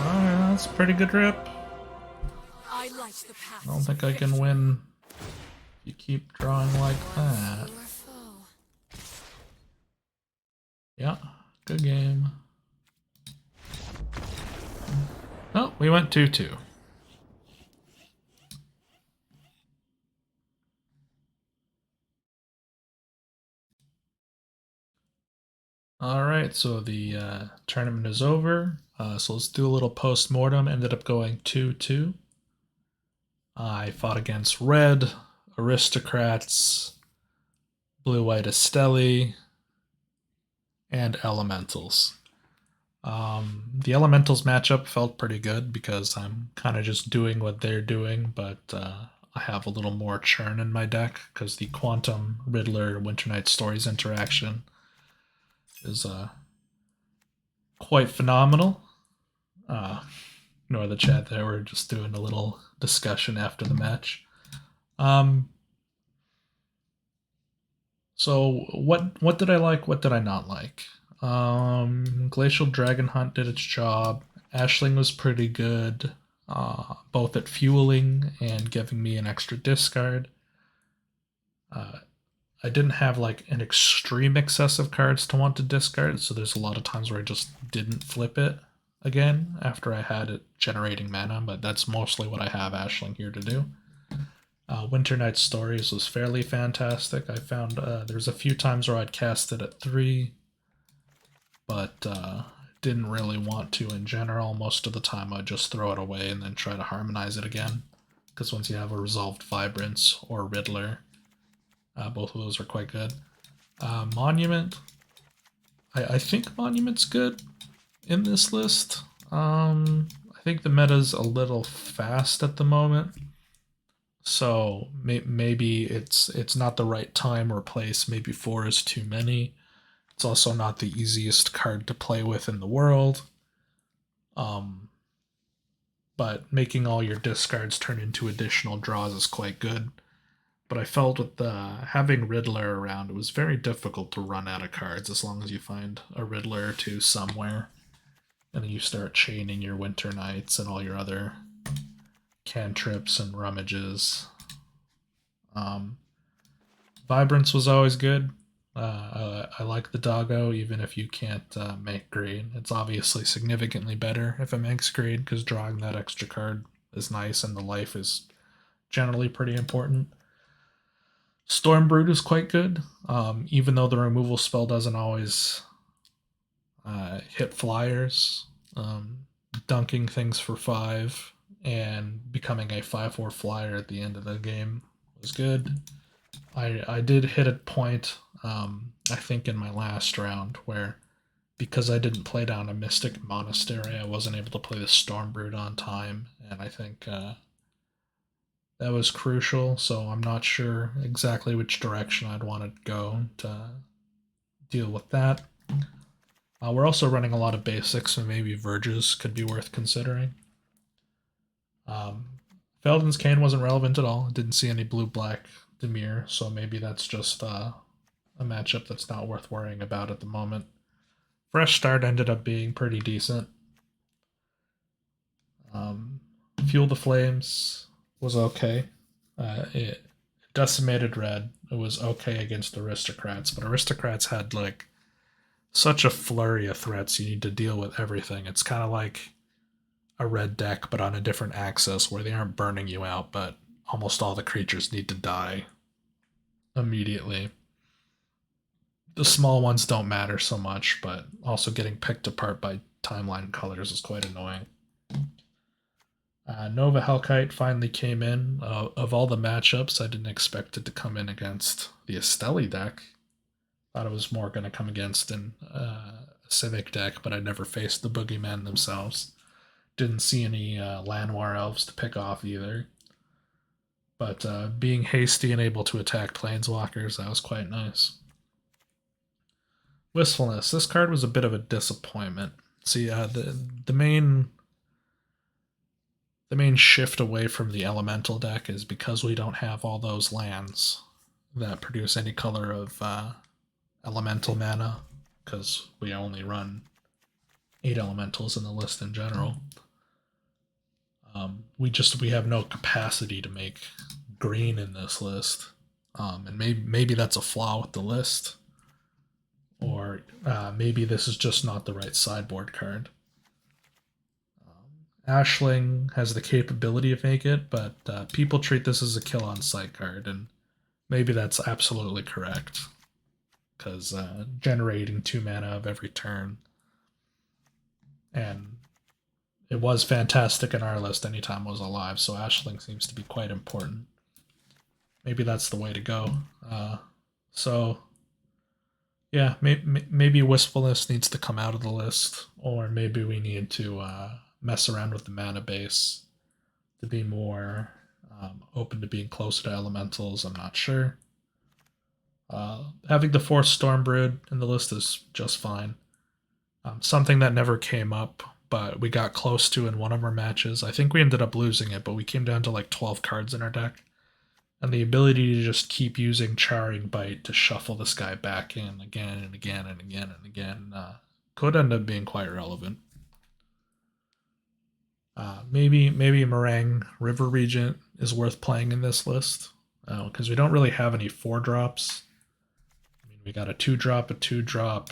Alright, that's a pretty good rip. I light the path. I don't think I can win if you keep drawing like that. Your foe. Yeah, good game. Oh, we went 2-2. Alright, so the tournament is over. So let's do a little post-mortem. Ended up going 2-2. I fought against Red, Aristocrats, Blue-White Esteli, and Elementals. The Elementals matchup felt pretty good because I'm kind of just doing what they're doing, but I have a little more churn in my deck because the Quantum Riddler Winter Night Stories interaction is quite phenomenal. Ignore the chat there, we're just doing a little discussion after the match. So what did I like, what did I not like? Glacial Dragon Hunt did its job. Ashling was pretty good. both at fueling and giving me an extra discard. I didn't have like an extreme excess of cards to want to discard, so there's a lot of times where I just didn't flip it again after I had it generating mana, but that's mostly what I have Ashling here to do. Winter Night Stories was fairly fantastic. I found there's a few times where I'd cast it at 3, but didn't really want to in general. Most of the time I'd just throw it away and then try to harmonize it again, because once you have a Resolved Vibrance or Riddler, both of those are quite good. Monument. I think Monument's good in this list. I think the meta's a little fast at the moment, so maybe it's not the right time or place. Maybe 4 is too many. It's also not the easiest card to play with in the world. But making all your discards turn into additional draws is quite good. But I felt with having Riddler around, it was very difficult to run out of cards as long as you find a Riddler or two somewhere. And then you start chaining your Winter Nights and all your other cantrips and rummages. Vibrance was always good. I like the doggo, even if you can't make green. It's obviously significantly better if it makes green, because drawing that extra card is nice and the life is generally pretty important. Stormbrood is quite good, even though the removal spell doesn't always hit flyers. Dunking things for 5 and becoming a 5/4 flyer at the end of the game was good. I did hit a point, I think in my last round, where because I didn't play down a Mystic Monastery, I wasn't able to play the Stormbrood on time, and I think that was crucial, so I'm not sure exactly which direction I'd want to go to deal with that. We're also running a lot of basics, so maybe Verges could be worth considering. Feldon's Cane wasn't relevant at all. Didn't see any blue-black Dimir, so maybe that's just a matchup that's not worth worrying about at the moment. Fresh Start ended up being pretty decent. Fuel the Flames was okay. It Decimated Red. It was okay against Aristocrats, but Aristocrats had like such a flurry of threats. You need to deal with everything. It's kind of like a red deck, but on a different axis, where they aren't burning you out, but almost all the creatures need to die immediately. The small ones don't matter so much, but also getting picked apart by timeline colors is quite annoying. Nova Hellkite finally came in. Of all the matchups, I didn't expect it to come in against the Esteli deck. Thought it was more going to come against a Civic deck, but I never faced the Boogeyman themselves. Didn't see any Llanowar Elves to pick off either. But being hasty and able to attack Planeswalkers, that was quite nice. Wistfulness. This card was a bit of a disappointment. See, the main shift away from the elemental deck is because we don't have all those lands that produce any color of elemental mana, because we only run 8 elementals in the list in general. We have no capacity to make green in this list, and maybe that's a flaw with the list, or maybe this is just not the right sideboard card. Ashling has the capability of making it, but people treat this as a kill on sight card, and maybe that's absolutely correct, because generating 2 mana of every turn, and it was fantastic in our list anytime it was alive, so Ashling seems to be quite important. Maybe that's the way to go. So, yeah, maybe Wistfulness needs to come out of the list, or maybe we need to mess around with the mana base to be more open to being closer to elementals. I'm not sure. Having the 4th Stormbrood in the list is just fine. Something that never came up, but we got close to in one of our matches. I think we ended up losing it, but we came down to like 12 cards in our deck. And the ability to just keep using Charring Bite to shuffle this guy back in again and again and again and again could end up being quite relevant. Maybe Meringue River Regent is worth playing in this list because we don't really have any 4-drops. I mean, we got a 2-drop, a 2-drop,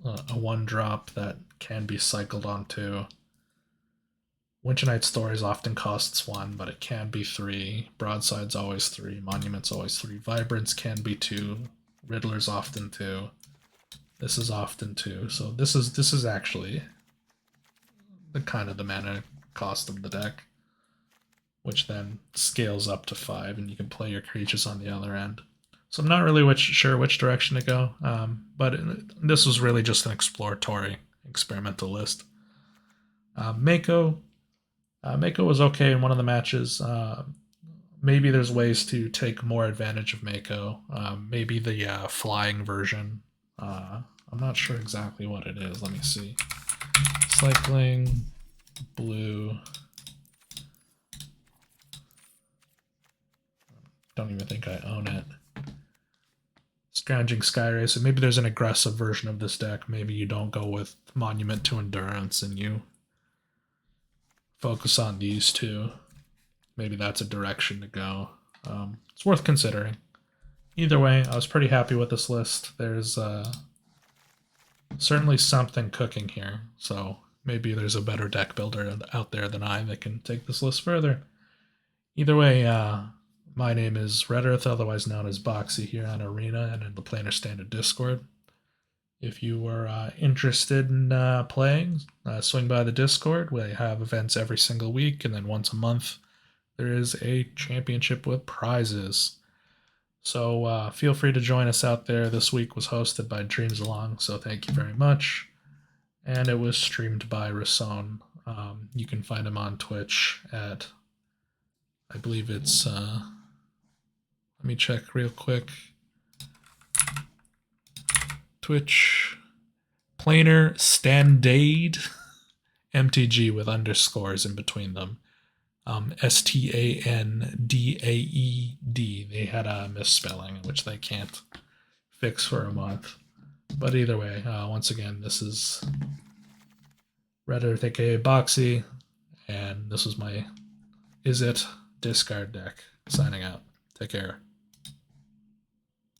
a 1-drop that can be cycled onto. Winter Night Stories often costs 1, but it can be 3. Broadside's always 3. Monument's always 3. Vibrance can be 2. Riddler's often 2. This is often 2. So this is actually the kind of the mana cost of the deck, which then scales up to 5, and you can play your creatures on the other end. So I'm not really sure which direction to go, but this was really just an exploratory, experimental list. Mako was okay in one of the matches. Maybe there's ways to take more advantage of Mako. Maybe the flying version. I'm not sure exactly what it is. Let me see. Cycling, blue. Don't even think I own it. Scrounging Skyray. So maybe there's an aggressive version of this deck. Maybe you don't go with Monument to Endurance and you focus on these two. Maybe that's a direction to go. It's worth considering. Either way, I was pretty happy with this list. There's certainly something cooking here, so maybe there's a better deck builder out there than I that can take this list further. Either way, my name is Red Earth, otherwise known as Boxy, here on Arena and in the Planar Standard Discord. If you are interested in playing, swing by the Discord. We have events every single week, and then once a month there is a championship with prizes. So feel free to join us out there. This week was hosted by Dreams Along, so thank you very much. And it was streamed by Rason. You can find him on Twitch at, I believe it's, let me check real quick. Twitch, Planar Standard, MTG with underscores in between them. STANDAED. They had a misspelling, which they can't fix for a month. But either way, once again, this is Red Earth, aka Boxy, and this was my Is It discard deck. Signing out. Take care.